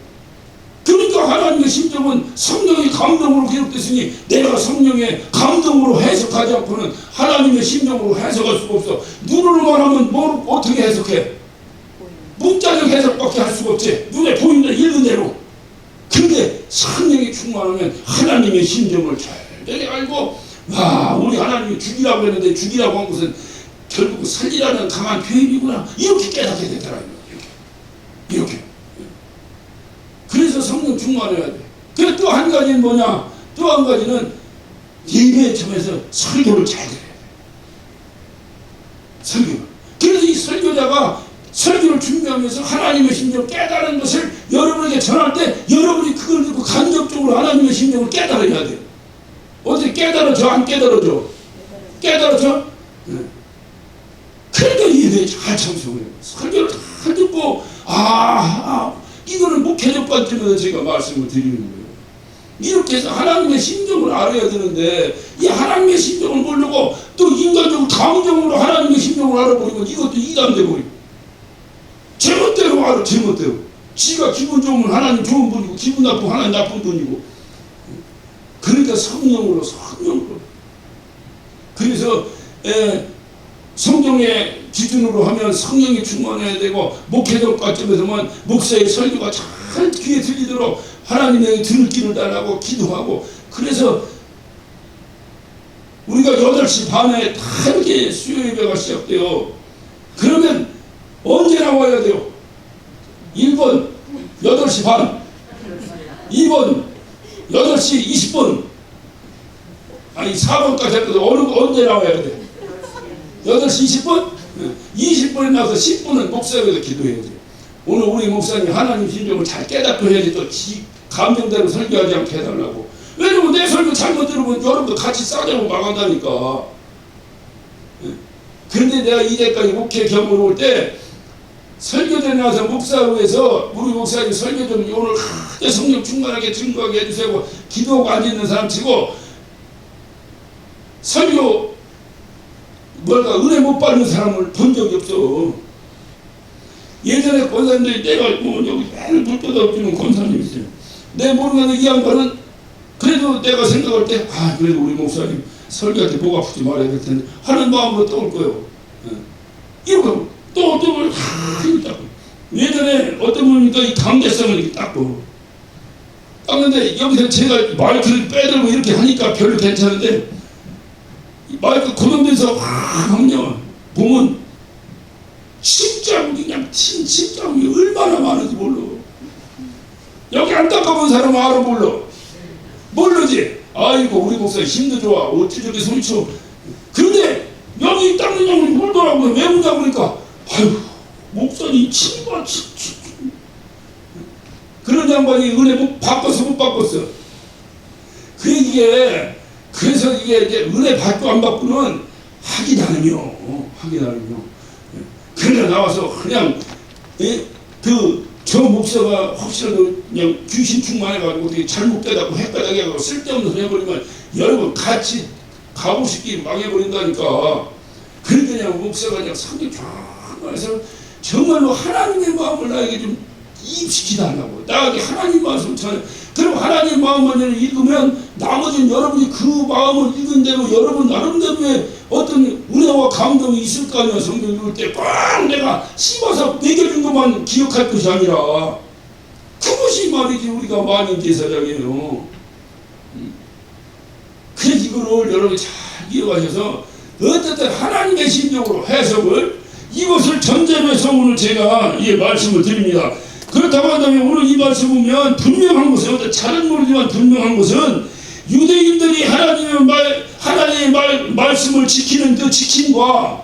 그러니까 하나님의 심정은 성령의 감동으로 기록됐으니 내가 성령의 감동으로 해석하지 않고는 하나님의 심정으로 해석할 수가 없어. 눈으로만 하면 뭘 어떻게 해석해? 문자적 해석밖에 할 수가 없지. 눈에 보이는 대로 읽은 대로. 그런데 성령이 충만하면 하나님의 심정을 잘 알고, 와, 우리 하나님이 죽이라고 했는데 죽이라고 한 것은 결국 살리라는 강한 표현이구나, 이렇게 깨닫게 되더라고요. 이렇게. 그래서 성령 충만해야 돼. 그래 또 한 가지는 뭐냐? 또 한 가지는 예배에 참여해서 설교를 잘 들어야 돼. 설교. 그래서 이 설교자가 설교를 준비하면서 하나님의 심정을 깨달은 것을 여러분에게 전할 때 여러분이 그걸 듣고 간접적으로 하나님의 심정을 깨달아야 돼요. 어떻게 깨달아져? 안 깨달아져? 깨달아져? 네. 그러니까 예배에 잘 참석해요. 설교를 다 듣고 이거는 목회적 관점에서 제가 말씀을 드리는 거예요. 이렇게 해서 하나님의 심정을 알아야 되는데 이 하나님의 심정을 모르고 또 인간적으로 감정으로 하나님의 심정을 알아버리면 이것도 이단돼 버리고 제멋대로 알아. 제멋대로. 지가 기분 좋으면 하나님 좋은 분이고 기분 나쁘면 하나님 나쁜 분이고. 그러니까 성령으로. 그래서 성경의 기준으로 하면 성령이 충만해야 되고 목회적 관점에서만 목사의 설교가 잘 귀에 들리도록 하나님의 들을 길을 달라고 기도하고. 그래서 우리가 8시 반에 다 이렇게 수요 예배가 시작돼요. 그러면 언제 나와야 돼요? 1번 8시 반, 2번 8시 20분, 아니 4번까지 했거든. 언제 나와야 돼? 8시 20분? 20분에 나와서 10분은 목사님에서 기도해야 돼요. 오늘 우리 목사님 하나님 심정을 잘 깨닫고 해야지 또 지 감정대로 설교하지 않게 해달라고. 왜냐면 내 설교 잘못 들으면 여러분도 같이 싸자고 막한다니까. 그런데 내가 이제까지 목회 경험을 올 때 설교전에 나와서 목사회에서 우리 목사님 설교 좀 오늘 성령 충만하게 증거하게 해주세요 기도하고 앉아있는 사람 치고 설교 은혜 못 받는 사람을 본 적이 없어. 예전에 권사님들이 내가 여기 맨날 물 뜯어주는 권사님 있어요. 내 모르는 이 양반은 그래도 내가 생각할 때 그래도 우리 목사님 설교할 때 목 아프지 말아야 될 텐데 하는 마음으로 떠올 거예요. 이러고 또 예전에 어떤 분이니까 이 강대성을 이렇게 닦고 닦는데 여기서 제가 마이크를 빼들고 이렇게 하니까 별로 괜찮은데 마이크 고정돼서 하면 보면 침자국이 그냥 침자국이 얼마나 많은지 몰라. 여기 안 닦아본 사람은 알아 몰라. 모르지. 아이고 우리 목사 힘도 좋아. 어찌 저렇게 소리쳐. 그런데 여기 닦는 양반이 몰더라고요. 왜 그러냐 그러니까 목사님 침봐 침. 그런 양반이 은혜 못 바꿨어 못 바꿨어. 그래서 이게 이제 은혜 받고 안 받고는 하기 나름이요. 그러니까 나와서 그냥 저 목사가 혹시라도 그냥 귀신 충만해가지고 어떻게 잘못되다고 헷갈리게 하고 쓸데없는 소리 해버리면 여러분 같이 가고 싶게 망해버린다니까. 그러니까 그냥 목사가 그냥 상당히 쫙해서 정말로 하나님의 마음을 나에게 좀 이입시키달라고. 나에게 하나님 말씀을 전해. 그럼 하나님 마음만 읽으면 나머지는 여러분이 그 마음을 읽은 대로 여러분 나름대로의 어떤 은혜와 감동이 있을 거 아니야. 성경 읽을 때 꽉 내가 씹어서 매겨준 것만 기억할 것이 아니라 그것이 말이지 우리가 만인 제사장이에요. 그래서 이거를 여러분이 잘 이해하셔서 어쨌든 하나님의 심정으로 해석을 이것을 전제로 해서 오늘 제가 이 말씀을 드립니다. 그렇다고 한다면 오늘 이 말씀 보면 분명한 것은 잘은 모르지만 분명한 것은 유대인들이 하나님의 말씀을 지키는 그 지킴과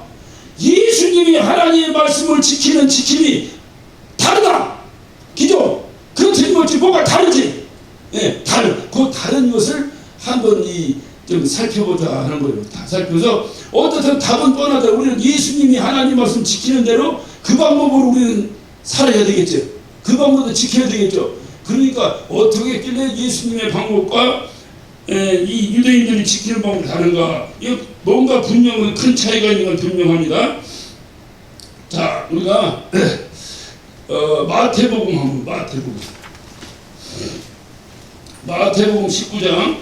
예수님이 하나님의 말씀을 지키는 지킴이 다르다. 그죠? 그렇지 뭐지 뭐가 다르지? 예, 그 다른 것을 한번 좀 살펴보자 하는 거예요. 다 살펴서 어떻든 답은 뻔하다. 우리는 예수님이 하나님 말씀 지키는 대로 그 방법으로 우리는 살아야 되겠죠. 그 방법도 지켜야 되겠죠. 그러니까 어떻게 했길래 예수님의 방법과 이 유대인들이 지키는 방법이 다른가? 이거 뭔가 분명한 큰 차이가 있는 건 분명합니다. 자, 우리가 마태복음 한번 마태복음 19장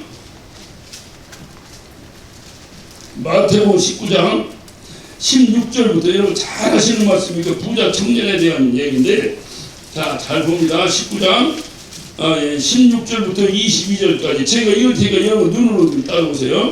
마태복음 19장 16절부터 여러분 잘 하시는 말씀이니까 부자 청년에 대한 얘기인데, 자, 잘 봅니다. 19장 16절부터 22절까지 제가 이럴 테니까 여러분 눈으로 좀 따라보세요.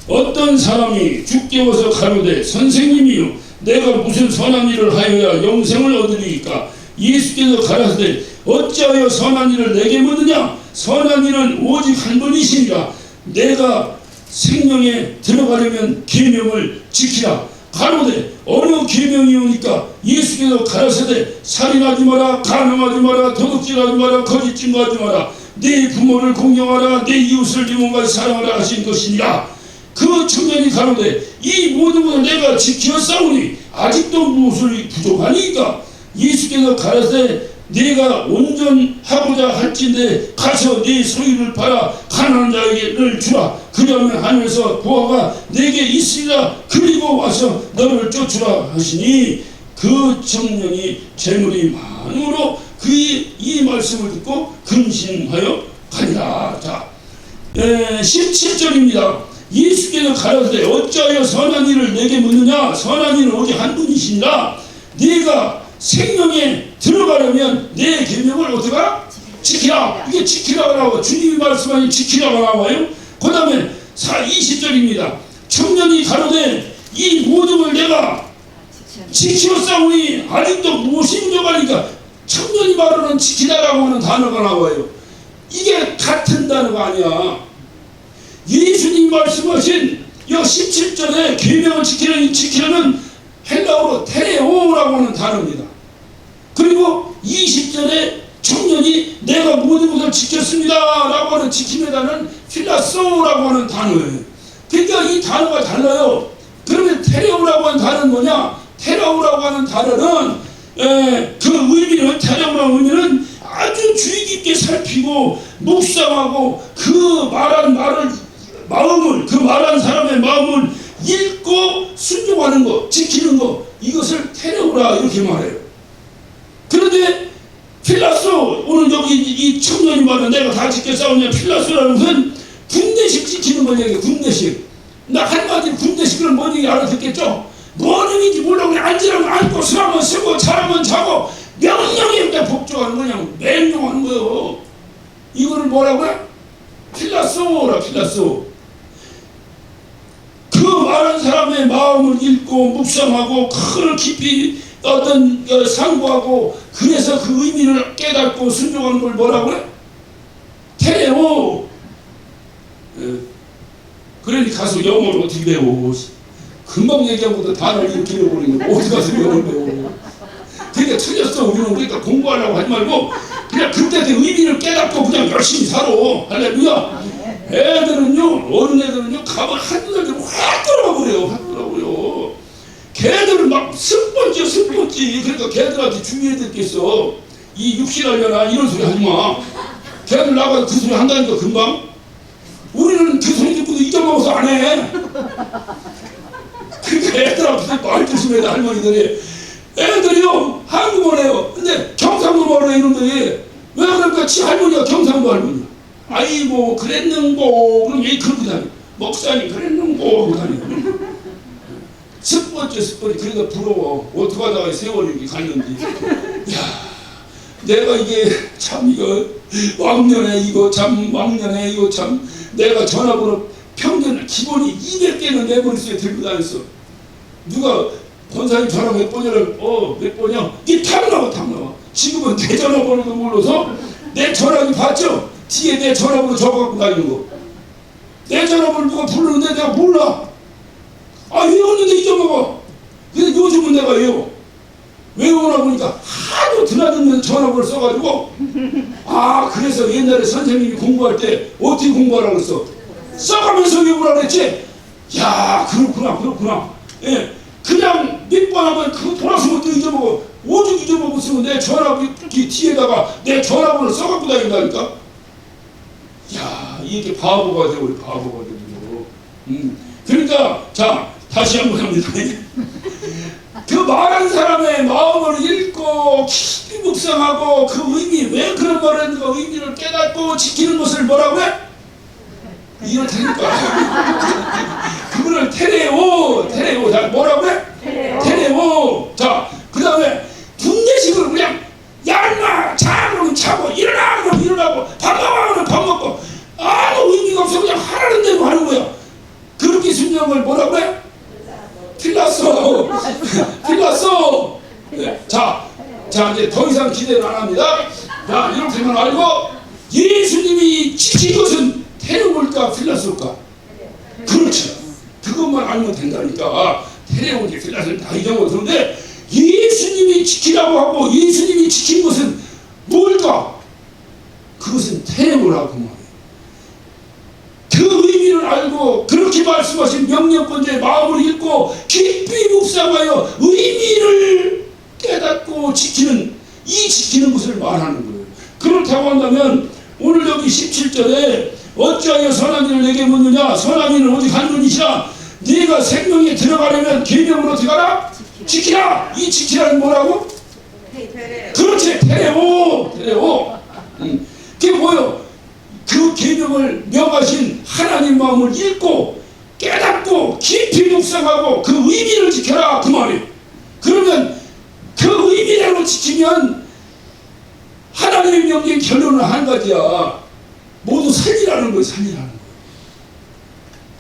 어떤 사람이 죽게 와서 가로되 선생님이요 내가 무슨 선한 일을 하여야 영생을 얻으리이까? 예수께서 가라사대 어찌하여 선한 일을 내게 묻느냐? 선한 일은 오직 한 분이시니라. 내가 생명에 들어가려면 계명을 지키라. 가로되 어느 계명이오니까? 예수께서 가라사대 살인하지 마라, 간음하지 마라, 도둑질하지 마라, 거짓 증거하지 마라, 네 부모를 공경하라, 네 이웃을 네 몸까지 사랑하라 하신 것이니라. 그 청년이 가로되 이 모든 것을 내가 지키었사오니 아직도 무엇을 부족하니까? 예수께서 가라사대 네가 온전하고자 할진대 가서 네 소유를 팔아 가난한 자에게를 주라. 그러면 하늘에서 보화가 내게 있으리라. 그리고 와서 너를 쫓으라 하시니 그 청년이 재물이 많으므로 이 말씀을 듣고 근심하여 가니라. 자, 17절입니다. 예수께서 가라사대 어찌하여 선한 일을 내게 묻느냐? 선한 일은 오직 한 분이시니라. 네가 생명에 들어가려면 내 계명을 어디가? 지키라. 이게 지키라고 나와요. 주님이 말씀하니 지키라고 나와요. 그 다음에 20절입니다. 청년이 가로되 이 모든 걸 내가 지키었사오니 아직도 무엇이 부족하니까? 청년이 말하는 지키다라고 하는 단어가 나와요. 이게 같은 단어가 아니야. 예수님 말씀하신 이 17절에 계명을 지키려는 헬라어로 테레오라고 하는 단어입니다. 그리고 20절에 청년이 내가 모든 것을 지켰습니다 라고 하는 지킴의 단어는 필라소라고 하는 단어예요. 그러니까 이 단어가 달라요. 그러면 테레오라고 하는 단어는 뭐냐? 테레오라고 하는 단어는 그 의미는, 테레오라는 의미는 아주 주의 깊게 살피고 묵상하고 그 말한 마음을, 그 말한 사람의 마음을 읽고 순종하는 것, 지키는 것, 이것을 테레오라 이렇게 말해요. 그런데 필라소, 오늘 여기 이 청년이 말은 내가 다 지켰사오냐? 필라소라는 것은 군대식 지키는 걸 얘기해요. 군대식. 나 한마디로 군대식은 뭔 얘기 알아듣겠죠? 뭔 의미인지 몰라. 그냥 앉으라면 앉고 서라면 서고 자라면 자고 명령에 그냥 복종하는 거냐? 맹령하는 거예요. 이거를 뭐라고 해? 필라소라. 필라소. 그 말한 사람의 마음을 읽고 묵상하고 그걸 깊이 상고하고 그래서 그 의미를 깨닫고 순종하는 걸 뭐라고 해? 테레오. 그러니 가서 영어를 어떻게 배워? 금방 얘기하고도 단어를 이렇게 배워버리는 거 어디 가서 영어를 배워? 그러니까 틀렸어. 우리는 그러니까 공부하려고 하지 말고 그냥 그때 그 의미를 깨닫고 그냥 열심히 살아. 할렐루야. 애들은요, 어른 애들은요, 가면 한눈에 확 들어가버려요. 확 들어가버려. 걔들은 막 습번지. 그러니까 걔들한테 주의해야 될 게 있어. 이 육신하려나 이런 소리 하지 마. 걔들 나가서 그 소리 한다니까 금방. 우리는 그 소리 듣고도 잊어먹어서 안 해. 그러니까 애들한테 말 조심해야 돼. 할머니들이. 애들이요, 한국말 해요. 근데 경상도 말로 이놈들이. 왜 그럴까? 지 할머니가 경상도 할머니야. 아이고 그랬는고. 그럼 얘 그러고 다녀. 목사님 그랬는고 하고 다녀. 습번지. 그러니까 부러워. 어떻게 하다가 세월이 이렇게 갔는지. 야, 내가 이게 참 이거 왕년에 이거 참 내가 전화번호 평균 기본이 200개는 내 머릿속에 들고 다녔어. 누가 권사님 전화 몇 번이라고 몇 번이야? 이게 탁 나와. 지금은 내 전화번호도 몰라서 내 전화기 봤죠? 뒤에 내 전화번호 적어갖고 다니는 거. 내 전화번호 누가 부르는데 내가 몰라. 외웠는데 잊어먹어. 근데 요즘은 내가 외우나 보니까 하도 드나들면서 전화번호 써가지고 그래서 옛날에 선생님이 공부할 때 어떻게 공부하라고 그랬어? 써가면서 외우라 그랬지? 야, 그렇구나. 예. 그냥 몇 번 하면 그거 돌아서면 또 잊어먹어. 오죽 잊어먹었으면 내 전화기 뒤에다가 내 전화번호 써갖고 다닌다니까? 야, 이렇게 바보가 되고 바보가 되고. 그러니까 자 다시 한번 합니다. 그 말한 사람의 마음을 읽고 깊이 묵상하고 그 의미 왜 그런 말을 했는가 의미를 깨닫고 지키는 것을 뭐라고 해? 이렇다니까. 그거를 테레오 자 뭐라고 해? 테레오. 자 그 다음에 분대식으로 그냥 야 인마 자 그러면 자고 일어나 그러면 일어나고 밥 먹어 그러면 밥 먹고 아무 의미가 없어 그냥 하라는 대로 하는 거야. 그렇게 순종을 뭐라고 해? 필라소. 자 이제 더 이상 기대를 안 합니다. 자 이렇게만 알고 예수님이 지킨 것은 테레오일까 필라소일까? 그렇죠. 그것만 알면 된다니까. 테레오인지 필라소인지 다 잊어먹어. 그런데 예수님이 지키라고 하고 예수님이 지킨 것은 뭘까? 그것은 테레오라고 말이에요. 그 의미를 알고 그렇게 말씀하신 명령권자의 마음을 읽고 깊이 묵상하여 의미를 깨닫고 지키는 것을 말하는 거예요. 그렇다고 한다면 오늘 여기 17절에 어찌하여 선한 일을 내게 묻느냐 선한 일은 오직 한 분이시라 네가 생명에 들어가려면 계명을 어떻게 하라? 지키라. 이 지키라는 뭐라고? 그렇지 테레오. 그게 뭐예요? 그 계명을 명하신 하나님 마음을 읽고 깨닫고 깊이 묵상하고 그 의미를 지켜라 그 말이에요. 그러면 그 의미대로 지키면 하나님의 명령 결론은 한 가지야. 모두 살리라는 거예요. 살리라는 거예요.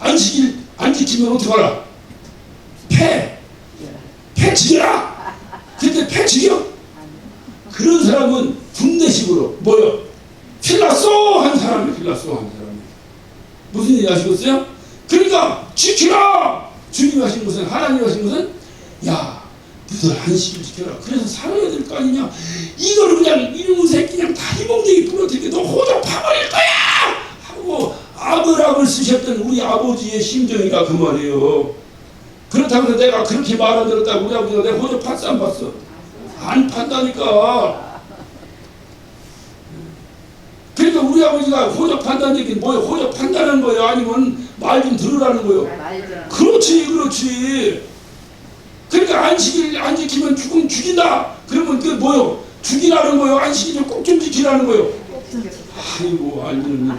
안식일 안 지키면 어떡하라? 폐 죽여라. 근데 폐 죽여? 그런 사람은 군대식으로 뭐요? 필라소 한 사람이 무슨 얘기 하시겠어요? 그러니까 지키라. 주님이 하신 것은 하나님이 하신 것은 야 너들 안식일 지켜라. 그래서 살아야 될 거 아니냐. 이거를 그냥 이놈의 새끼 그냥 다리봉쟁이 부러뜨리게 너 호적 파버릴 거야 하고 아브락을 쓰셨던 우리 아버지의 심정이라 그 말이에요. 그렇다고 해서 내가 그렇게 말 안 들었다고 우리 아버지가 내가 호적 봤어 안 봤어? 안 판다니까. 그러니까 우리 아버지가 호적 판다는 얘기는 뭐예요? 호적 판다는 거예요? 아니면 말 좀 들으라는 거예요? 그렇지. 그러니까 안식일 안 지키면 죽인다. 그러면 그게 뭐예요? 죽이라는 거예요? 안식일을 꼭 좀 지키라는 거예요? 아이고 알면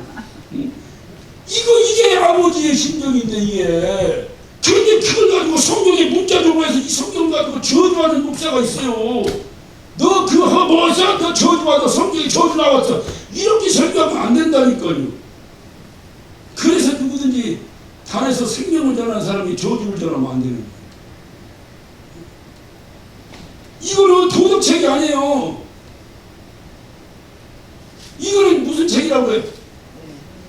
이게 아버지의 심정인데 이게. 그런데 그걸 가지고 성경에 문자적으로 해서 이 성경 가지고 저주하는 목사가 있어요. 너 그거 뭐서 너 저주하다 성경에 저주 나왔어. 이렇게 설교하면 안 된다니까요. 그래서 누구든지 단에서 생명을 전하는 사람이 저주를 전하면 안 되는 거예요. 이거는 도덕책이 아니에요. 이거는 무슨 책이라고 해?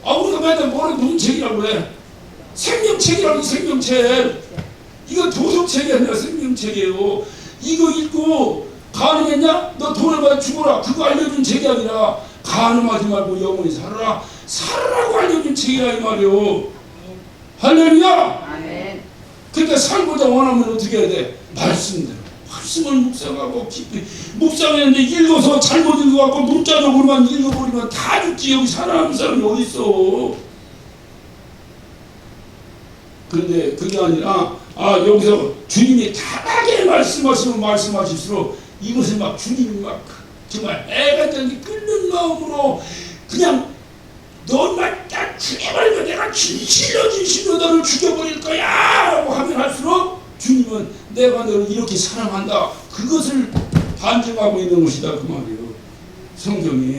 우리가 맨날 뭐래 무슨 책이라고 해? 생명책이라고. 생명책. 이거 도덕책이 아니라 생명책이에요. 이거 읽고 가늠했냐? 너 돈을 받아 죽어라. 그거 알려준 책이 아니라 가늠하지 말고 영원히 살아라고 알려준 책이라 이 말이요. 할렐루야. 아멘. 그러니까 살고자 원하면 어떻게 해야 돼? 말씀을 묵상하고 깊이 묵상했는데 읽어서 잘못 읽어갖고 문자적으로만 읽어버리면 다 죽지. 여기 살아남는 사람이 어디 있어? 그런데 그게 아니라 여기서 주님이 다하게 말씀하시면 말씀하실수록 이것을 막 주님이 막 정말 애가 되게 끓는 마음으로 그냥 너만 딱 죽여버리면 내가 진실로 너를 죽여버릴 거야 라고 하면 할수록 주님은 내가 너를 이렇게 사랑한다. 그것을 반증하고 있는 것이다 그 말이에요. 성경이.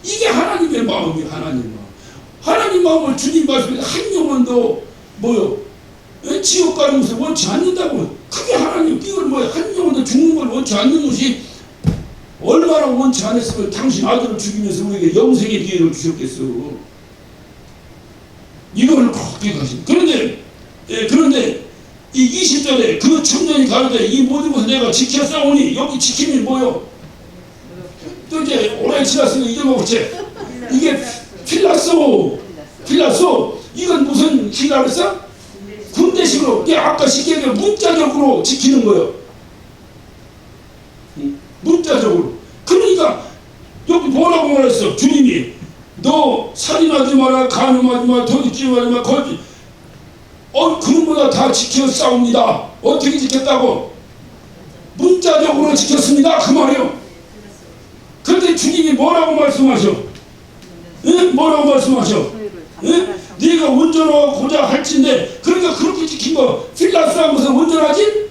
이게 하나님의 마음이 하나님 마음을 주님 말씀에 한 영혼도 뭐요? 지옥 가는 것을 원치 않는다고. 그게 하나님. 이걸 한 영혼도 죽는 걸 원치 않는 것이 얼마나 원치 않았으면 당신 아들을 죽이면서 우리에게 영생의 기회를 주셨겠어. 이걸 꼭 기억하시고. 그런데 이 20절에 그 청년이 가로되 이 모든 것을 내가 지켰사오니. 여기 지킴이 뭐요? 또 이제 오래 지났으니까 잊어먹었지. 이게 필라소. 이건 무슨 기라고 했어? 군대식으로. 아까 쉽게 얘기하면 문자적으로 지키는 거예요. 문자적으로. 그러니까 여기 뭐라고 말했어? 주님이 너 살인하지 마라, 간음하지 마라, 도둑질하지 마라, 거짓. 그런 거다 다 지켜 싸웁니다. 어떻게 지켰다고? 문자적으로 지켰습니다. 그 말이요. 그런데 주님이 뭐라고 말씀하셔? 예? 뭐라고 말씀하셔? 예? 네가 운전하고자 할진데, 그러니까 그렇게 지킨 거 필라스한 것은 운전하지?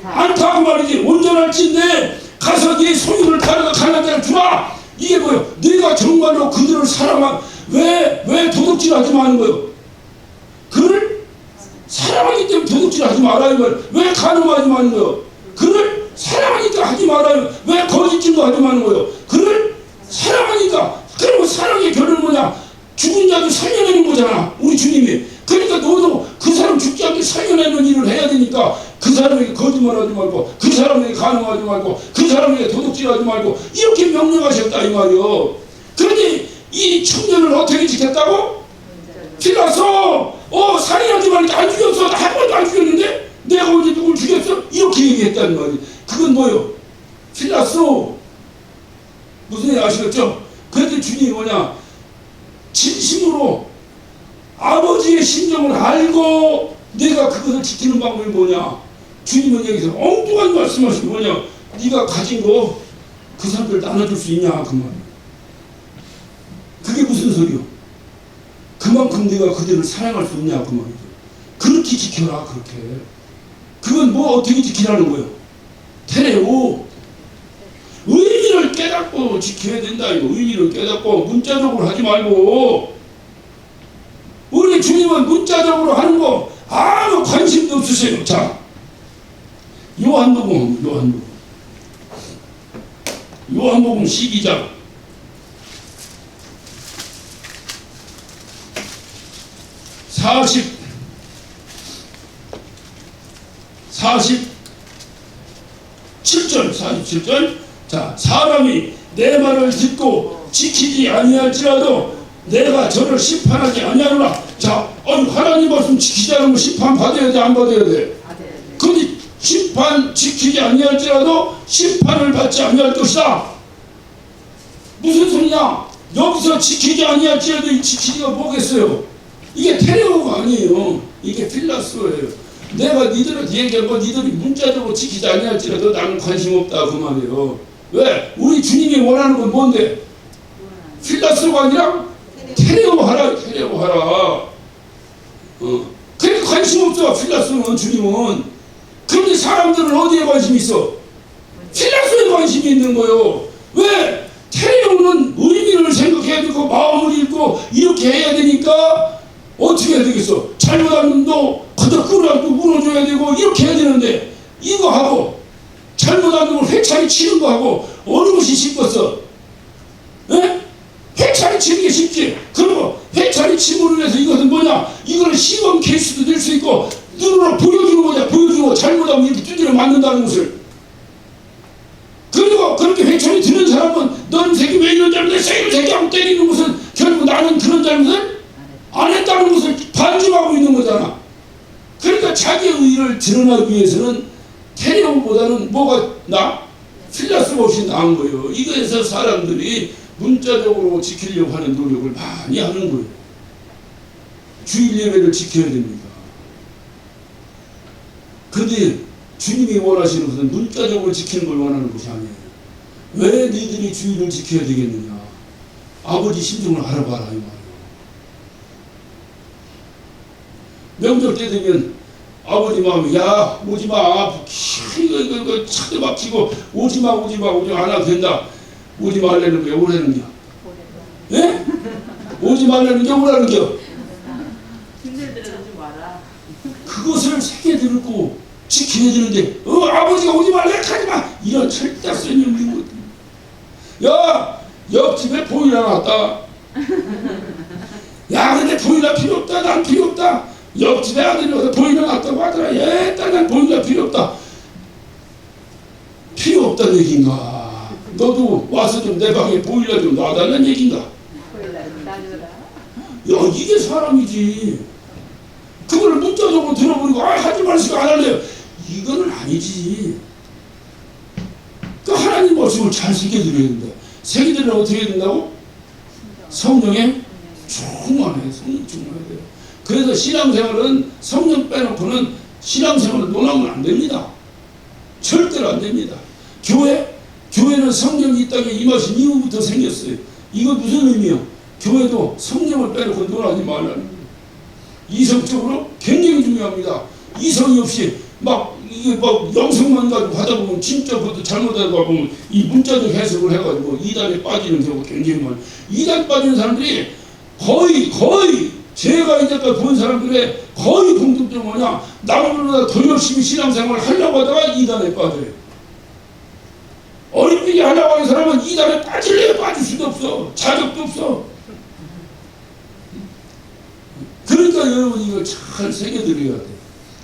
않다 그 말이지. 운전할진데 가서 네 소유를 다르가 가난 자를 주라. 이게 뭐예요? 네가 정말로 그들을 사랑하, 왜 도둑질하지 마는 거예요? 그를 사랑하기 때문에 도둑질하지 말아요. 왜 간음하지 마는 거예요? 그를 사랑하니까 하지 말아요. 왜 거짓짓도 하지 마는 거예요? 그를 사랑하니까. 그러면 사랑의 결론은 뭐냐? 죽은 자도 살려내는 거잖아, 우리 주님이. 그러니까 너도 그 사람 죽지 않게 살려내는 일을 해야 되니까 그 사람에게 거짓말하지 말고, 그 사람에게 간음하지 말고, 그 사람에게 도둑질하지 말고, 이렇게 명령하셨다 이 말이요. 그런데 이 청년을 어떻게 지켰다고? 필라서 살인하지 말니까 안 죽였어. 한 번도 안 죽였는데 내가 언제 누굴 죽였어? 이렇게 얘기했다는 말이에요. 그건 뭐요? 필라서 무슨 얘기 아시겠죠? 그런데 주님이 뭐냐? 진심으로 아버지의 심정을 알고 내가 그것을 지키는 방법이 뭐냐? 주님은 여기서 엉뚱한 말씀하시는 뭐냐? 네가 가진 거 그 사람들 나눠줄 수 있냐? 그 말. 그게 무슨 소리요? 그만큼 네가 그들을 사랑할 수 있냐? 그 말이죠. 그렇게 지켜라. 그렇게. 그건 뭐 어떻게 지키라는 거예요? 테레오. 의미를 깨닫고 지켜야 된다. 이거 의미를 깨닫고 문자적으로 하지 말고. 우리 주님은 문자적으로 하는 거 아무 관심도 없으세요. 자, 요한복음 12장 47절. 자, 사람이 내 말을 듣고 지키지 아니할지라도 내가 저를 심판하지 아니하노라. 자, 하나님 말씀 지키지 않으면 심판 받아야 돼, 안 받아야 돼? 그런데 심판 지키지 아니할지라도 심판을 받지 아니할 것이다. 무슨 소리냐? 여기서 지키지 아니할지라도 이 지키지가 뭐겠어요? 이게 테레오가 아니에요. 이게 필라스예요. 내가 니들한테 얘기한 거 니들이 문자적으로 지키지 아니할지라도 나는 관심 없다 그 말이에요. 왜? 우리 주님이 원하는 건 뭔데? 필라스가 아니라 테레오 하라. 그렇게 관심 없어. 필라스는 주님은. 그런데 사람들은 어디에 관심이 있어? 필라스에 관심이 있는 거예요. 왜? 테레오는 의미를 생각해야 되고 마음을 읽고 이렇게 해야 되니까 어떻게 해야 되겠어? 잘못한 놈도 거듭 끌어안고 물어줘야 되고 이렇게 해야 되는데, 이거 하고 잘못한 놈을 회차리 치는 거 하고 어느 것이 쉽겠어? 에? 회차리 치는 게 쉽지. 그리고 회차리 침으로 해서 이것은 뭐냐? 이거는 시범 케이스도 될 수 있고 눈으로 보여주는 거냐? 보여주고 잘못하면 이렇게 두드려 맞는다는 것을. 그리고 그렇게 회차리 드는 사람은 너는 새끼 왜 이런 잘못했어? 이런 새끼하고 때리는 것은 결국 나는 그런 잘못을 안 했다는 것을 반증하고 있는 거잖아. 그러니까 자기의 의의를 드러나기 위해서는 테레오보다는 뭐가 필라스가 훨씬 나은 거예요. 이거에서 사람들이 문자적으로 지키려고 하는 노력을 많이 하는 거예요. 주일 예배를 지켜야 됩니다. 그런데 주님이 원하시는 것은 문자적으로 지키는 걸 원하는 것이 아니에요. 왜 너희들이 주일을 지켜야 되겠느냐? 아버지 심정을 알아봐라 이 말이에요. 명절 때 되면 아버지 마음이 야 오지마, 이거 차도 막히고 오지마 안 하도 된다. 오지 말라는 게 오라는 겨. 예? 오지 말라는 게 오라는 겨. 힘들더라도 좀 와라. 그것을 새겨 들고 지켜야 되는데 아버지가 오지 말래 가지마 이런 철딱선이 없는 것. 야 옆집에 보일러 놨다. 야 근데 보일러 필요 없다. 난 필요 없다. 옆집에 아들이 와서 보일러 놨다고 하더라. 얘따 난 보일러 필요 없다. 필요 없다는 얘기인가? 너도 와서 좀 내 방에 보일러 좀 놔달라는 얘기인가? 야 이게 사람이지. 그거를 문자적으로 들어버리고 하지 말시고 안 할래요. 이거는 아니지. 그 하나님 말씀을 잘 새겨드려야 된다. 새겨드리면 어떻게 해야 된다고? 성령에 충만해. 성령 충만해야 돼요. 그래서 신앙생활은 성령 빼놓고는 신앙생활을 논하면 안 됩니다. 절대로 안 됩니다. 교회는 성령이 이 땅에 임하신 이후부터 생겼어요. 이거 무슨 의미요? 교회도 성령을 빼놓고 논하지 말라는 거예요. 이성적으로 굉장히 중요합니다. 이성이 없이 이게 영성만 가지고 하다 보면 진짜 그것도 잘못하다 보면 이 문자적 해석을 해가지고 이단에 빠지는 경우가 굉장히 많아요. 이단 빠지는 사람들이 거의 제가 이제까지 본 사람들의 거의 공통점이 뭐냐, 남들보다 더 열심히 신앙생활을 하려고 하다가 이단에 빠져요. 어린이집에 하려고 하는 사람은 이단에 빠질래야 빠질 수도 없어. 자격도 없어. 그러니까 여러분 이걸 잘 새겨드려야 돼.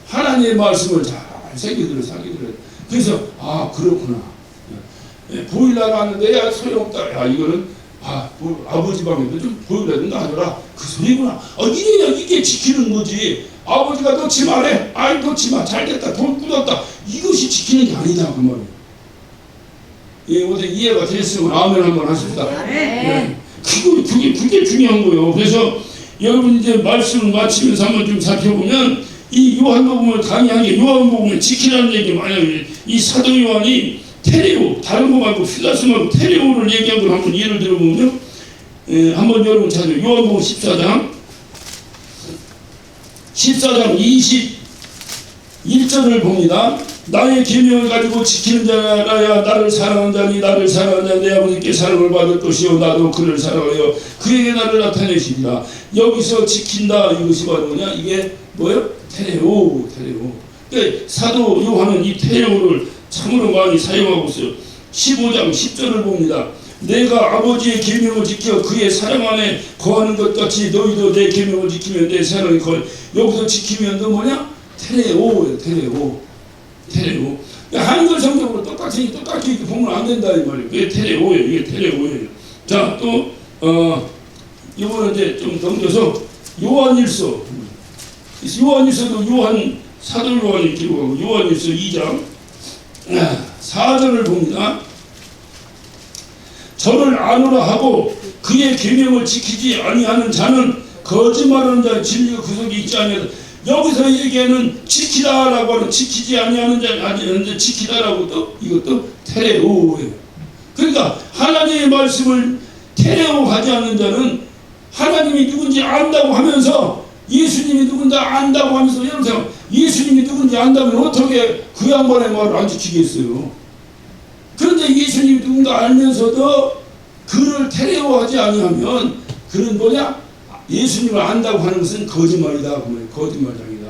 하나님의 말씀을 잘 새겨들어야 돼. 그래서 그렇구나. 보일러 놨는데 야 소용없다. 야 이거는 아버지 방에도 좀 보일러는 놔둬라. 그 소리구나. 이래야 이게 지키는 거지. 아버지가 놓지 말해. 놓지 마. 잘됐다. 돈 굳었다. 이것이 지키는 게 아니다. 그 말이에요. 예, 어제 이해가 됐으면 아멘 한번 하십시다. 네. 그게 중요한 거예요. 그래서 여러분 이제 말씀을 마치면서 한번 좀 살펴보면 이 요한복음을 강의한 게 요한복음을 지키라는 얘기 만약에 이 사도 요한이 테레오, 다른 거 말고 필라스 말고 테레오를 얘기한 걸 한번 예를 들어보면요. 한번 여러분 찾아요. 요한복음 14장 21절을 봅니다. 나의 계명을 가지고 지키는 자라야 나를 사랑하는 자니 나를 사랑하는 자 내 아버지께 사랑을 받을 것이요 나도 그를 사랑하여 그에게 나를 나타내시리라. 여기서 지킨다 이것이 바로 뭐냐, 이게 뭐예요? 테레오. 그러니까 사도 요한은 이 테레오를 참으로 많이 사용하고 있어요. 15장 10절을 봅니다. 내가 아버지의 계명을 지켜 그의 사랑 안에 거하는 것 같이 너희도 내 계명을 지키면 내 사랑에 거해. 여기서 지키면 너 뭐냐? 테레오예요. 테레오. 한글 성경으로 똑같이 이렇게 보면 안 된다 이 말이에요. 이게 테레오예요. 자, 또 이거는 이제 좀 넘겨서 요한일서도 사도 요한이 기록하고 요한일서 2장 4절을 봅니다. 저를 아노라 하고 그의 계명을 지키지 아니하는 자는 거짓말하는 자의 진리가 그 속에 있지 아니하다. 여기서 얘기하는 지키다라고 하는 지키지 아니하는 자 아니하는 지키다라고 또 이것도 테레오예요. 그러니까 하나님의 말씀을 테레오하지 않는 자는 하나님이 누군지 안다고 하면서 예수님이 누군지 안다고 하면서 여러분 예수님이 누군지 안다면 어떻게 그 양반의 말을 안 지키겠어요. 그런데 예수님이 누군가 알면서도 그를 테레오하지 아니하면 그는 뭐냐? 예수님을 안다고 하는 것은 거짓말이다. 거짓말장이다.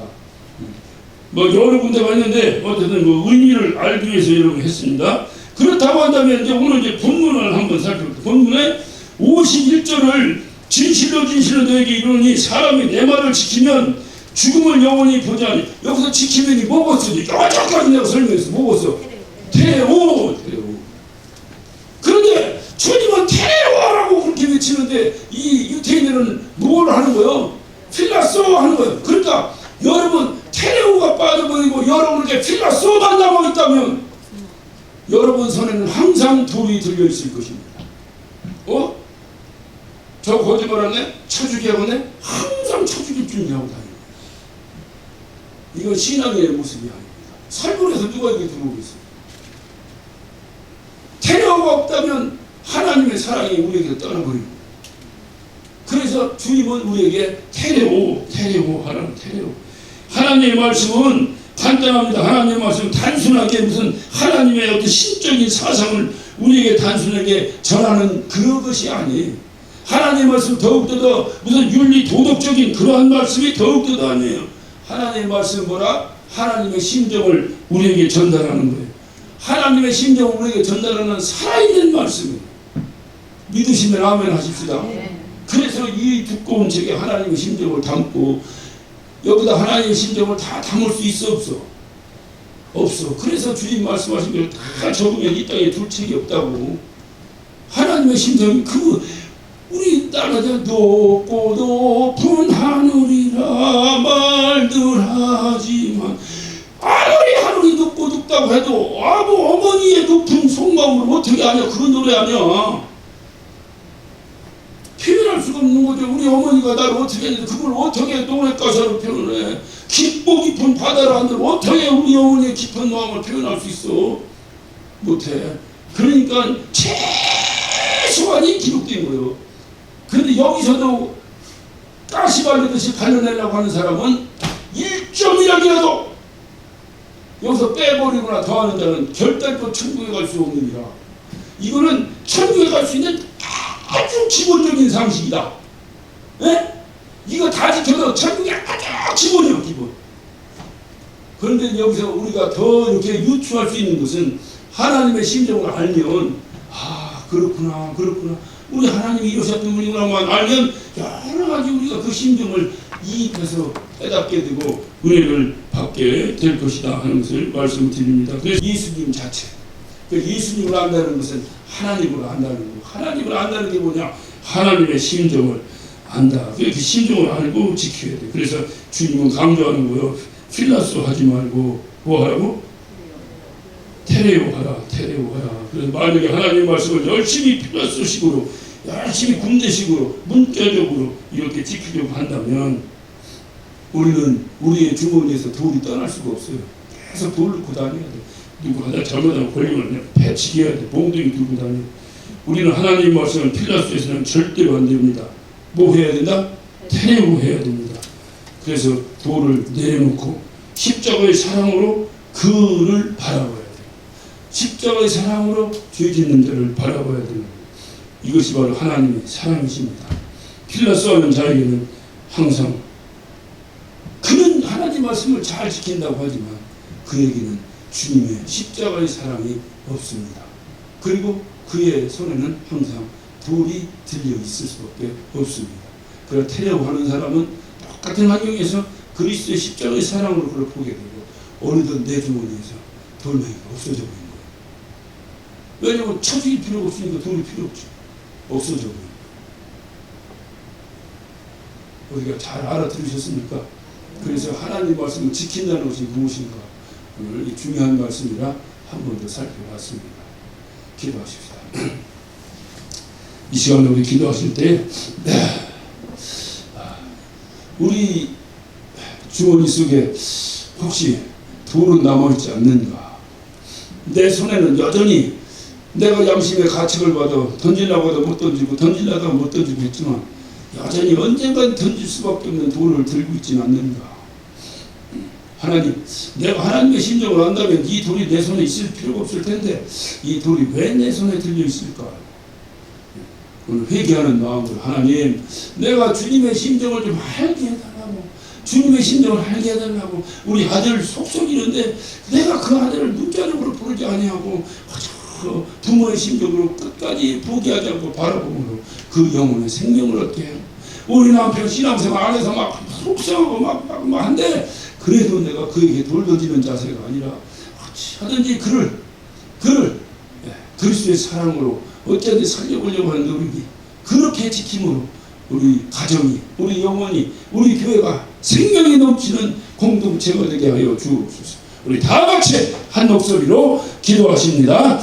여러 군데가 있는데 어쨌든 의미를 알기 위해서 여러분 했습니다. 그렇다고 한다면 이제 오늘 이제 본문을 한번 살펴볼게요. 본문에 51절을 진실로 너에게 이르노니 사람이 내 말을 지키면 죽음을 영원히 보지 않니. 여기서 지키면이 뭐고 쓰지? 여기까지 내가 설명했어. 뭐고 써? 테레오. 그런데 주님은 테레오라고 그렇게 외치는데 이 유태인들은 뭘 하는 거예요? 필라소 하는 거예요. 그러니까 여러분 테레오가 빠져버리고 여러분에게 필라소만 남아있다면 여러분 손에는 항상 돌이 들려있을 것입니다. 저 거짓말하네? 쳐주기 하고네? 항상 쳐주기 준비하고 다니는 거예요. 이건 신앙의 모습이 아닙니다. 살벌해서 누가 이렇게 들어오겠어요? 테레오가 없다면 하나님의 사랑이 우리에게 떠나버립니다. 그래서 주님은 우리에게 테레오 하라는 테레오. 하나님의 말씀은 간단합니다. 하나님의 말씀은 단순하게 무슨 하나님의 어떤 신적인 사상을 우리에게 단순하게 전하는 그것이 아니에요. 하나님의 말씀 더욱더 무슨 윤리 도덕적인 그러한 말씀이 더욱더 아니에요. 하나님의 말씀은 뭐라? 하나님의 심정을 우리에게 전달하는 거예요. 하나님의 심정을 우리에게 전달하는 살아있는 말씀이에요. 믿으시면 아멘 하십시다. 그래서 이 두꺼운 책에 하나님의 심정을 담고 여기다 하나님의 심정을 다 담을 수 있어 없어. 그래서 주님 말씀하신 걸 다 적으면 이 땅에 둘 책이 없다고. 하나님의 심정이 우리 나라가 높고 높은 하늘이라 말들 하지만 아무리 하늘이 높고 높다고 해도 어머니의 높은 속마음을 어떻게 아냐. 그건 노래 아니야. 표현할 없는 거죠. 우리 어머니가 나를 어떻게 했는데 그걸 어떻게 노래 가사로 표현해. 깊고 깊은 바다를 안들 어떻게 우리 어머니의 깊은 마음을 표현할 수 있어. 못해. 그러니까 최소한이 기록된 거예요. 그런데 여기서도 가시 발리듯이 발려내려고 하는 사람은 1점이라도 여기서 빼버리거나 더하는 자는 결단코 천국에 갈 수 없느니라. 이거는 천국에 갈 수 있는 아주 기본적인 상식이다. 예? 이거 다 지켜도 천국에 아주 기본이요, 기본. 그런데 여기서 우리가 더 이렇게 유추할 수 있는 것은 하나님의 심정을 알면, 아, 그렇구나, 그렇구나. 우리 하나님이 이러셨던 분이구나만 알면 여러 가지 우리가 그 심정을 이입해서 깨닫게 되고 은혜를 받게 될 것이다 하는 것을 말씀드립니다. 그래서 예수님 자체, 예수님을 안다는 것은 하나님을 안다는 거. 하나님을 안다는 게 뭐냐? 하나님의 심정을 안다. 그 심정을 알고 지켜야 돼. 그래서 주님은 강조하는 거예요. 필라소 하지 말고 뭐 하라고? 테레오 하라, 테레오 하라. 그래서 만약에 하나님의 말씀을 열심히 필라소식으로, 열심히 군대식으로, 문자적으로 이렇게 지키려고 한다면 우리는 우리의 주머니에서 돌이 떠날 수가 없어요. 계속 돌 넣고 다녀야 돼. 누구 하나 잘못하면 걸리면 그냥 배치기 해야 돼. 몽둥이 들고 다녀. 우리는 하나님 말씀을 필라소에서는 절대로 안 됩니다. 뭐 해야 된다? 테레오 해야 됩니다. 그래서 돌을 내려놓고 십자가의 사랑으로 그를 바라봐야 돼요. 십자가의 사랑으로 죄 짓는 자를 바라봐야 됩니다. 이것이 바로 하나님의 사랑이십니다. 필라소하는 자에게는 항상 그는 하나님 말씀을 잘 지킨다고 하지만 그에게는 주님의 십자가의 사랑이 없습니다. 그리고 그의 손에는 항상 돌이 들려 있을 수밖에 없습니다. 그래서 테레오 하는 사람은 똑같은 환경에서 그리스도의 십자가의 사랑으로 그걸 보게 되고 어느덧 내 주머니에서 돌멩이가 없어져 버린 거예요. 왜냐하면 쳐죽일 필요가 없으니까 돌이 필요 없죠. 없어져 버린 거예요. 우리가 잘 알아들으셨습니까? 그래서 하나님 말씀을 지킨다는 것이 무엇인가 오늘 이 중요한 말씀이라 한 번 더 살펴봤습니다. 기도하십시다. 이 시간에 우리 기도하실 때 우리 주머니 속에 혹시 돌은 남아있지 않는가? 내 손에는 여전히 내가 양심의 가책을 받아 던지려고 해도 못 던지고 던지려고 하도 못 던지고 했지만 여전히 언젠간 던질 수밖에 없는 돌을 들고 있지는 않는가? 하나님, 내가 하나님의 심정을 안다면 이 돌이 내 손에 있을 필요가 없을 텐데 이 돌이 왜 내 손에 들려 있을까? 오늘 회개하는 마음으로 하나님, 내가 주님의 심정을 좀 알게 해달라고, 주님의 심정을 알게 해달라고. 우리 아들 속썩이는데 내가 그 아들을 문자적으로 부르지 아니하고 부모의 심정으로 끝까지 포기하지 않고 바라보므로 그 영혼의 생명을 얻게 해요. 우리 남편 신앙생활 안에서 막 속상하고 막 한데 그래도 내가 그에게 돌 던지는 자세가 아니라 하든지 그를 그리스도의 사랑으로 어쨌든 살려보려고 하는 노력이 그렇게 지킴으로 우리 가정이, 우리 영혼이, 우리 교회가 생명이 넘치는 공동체가 되게 하여 주옵소서. 우리 다 같이 한 목소리로 기도하십니다.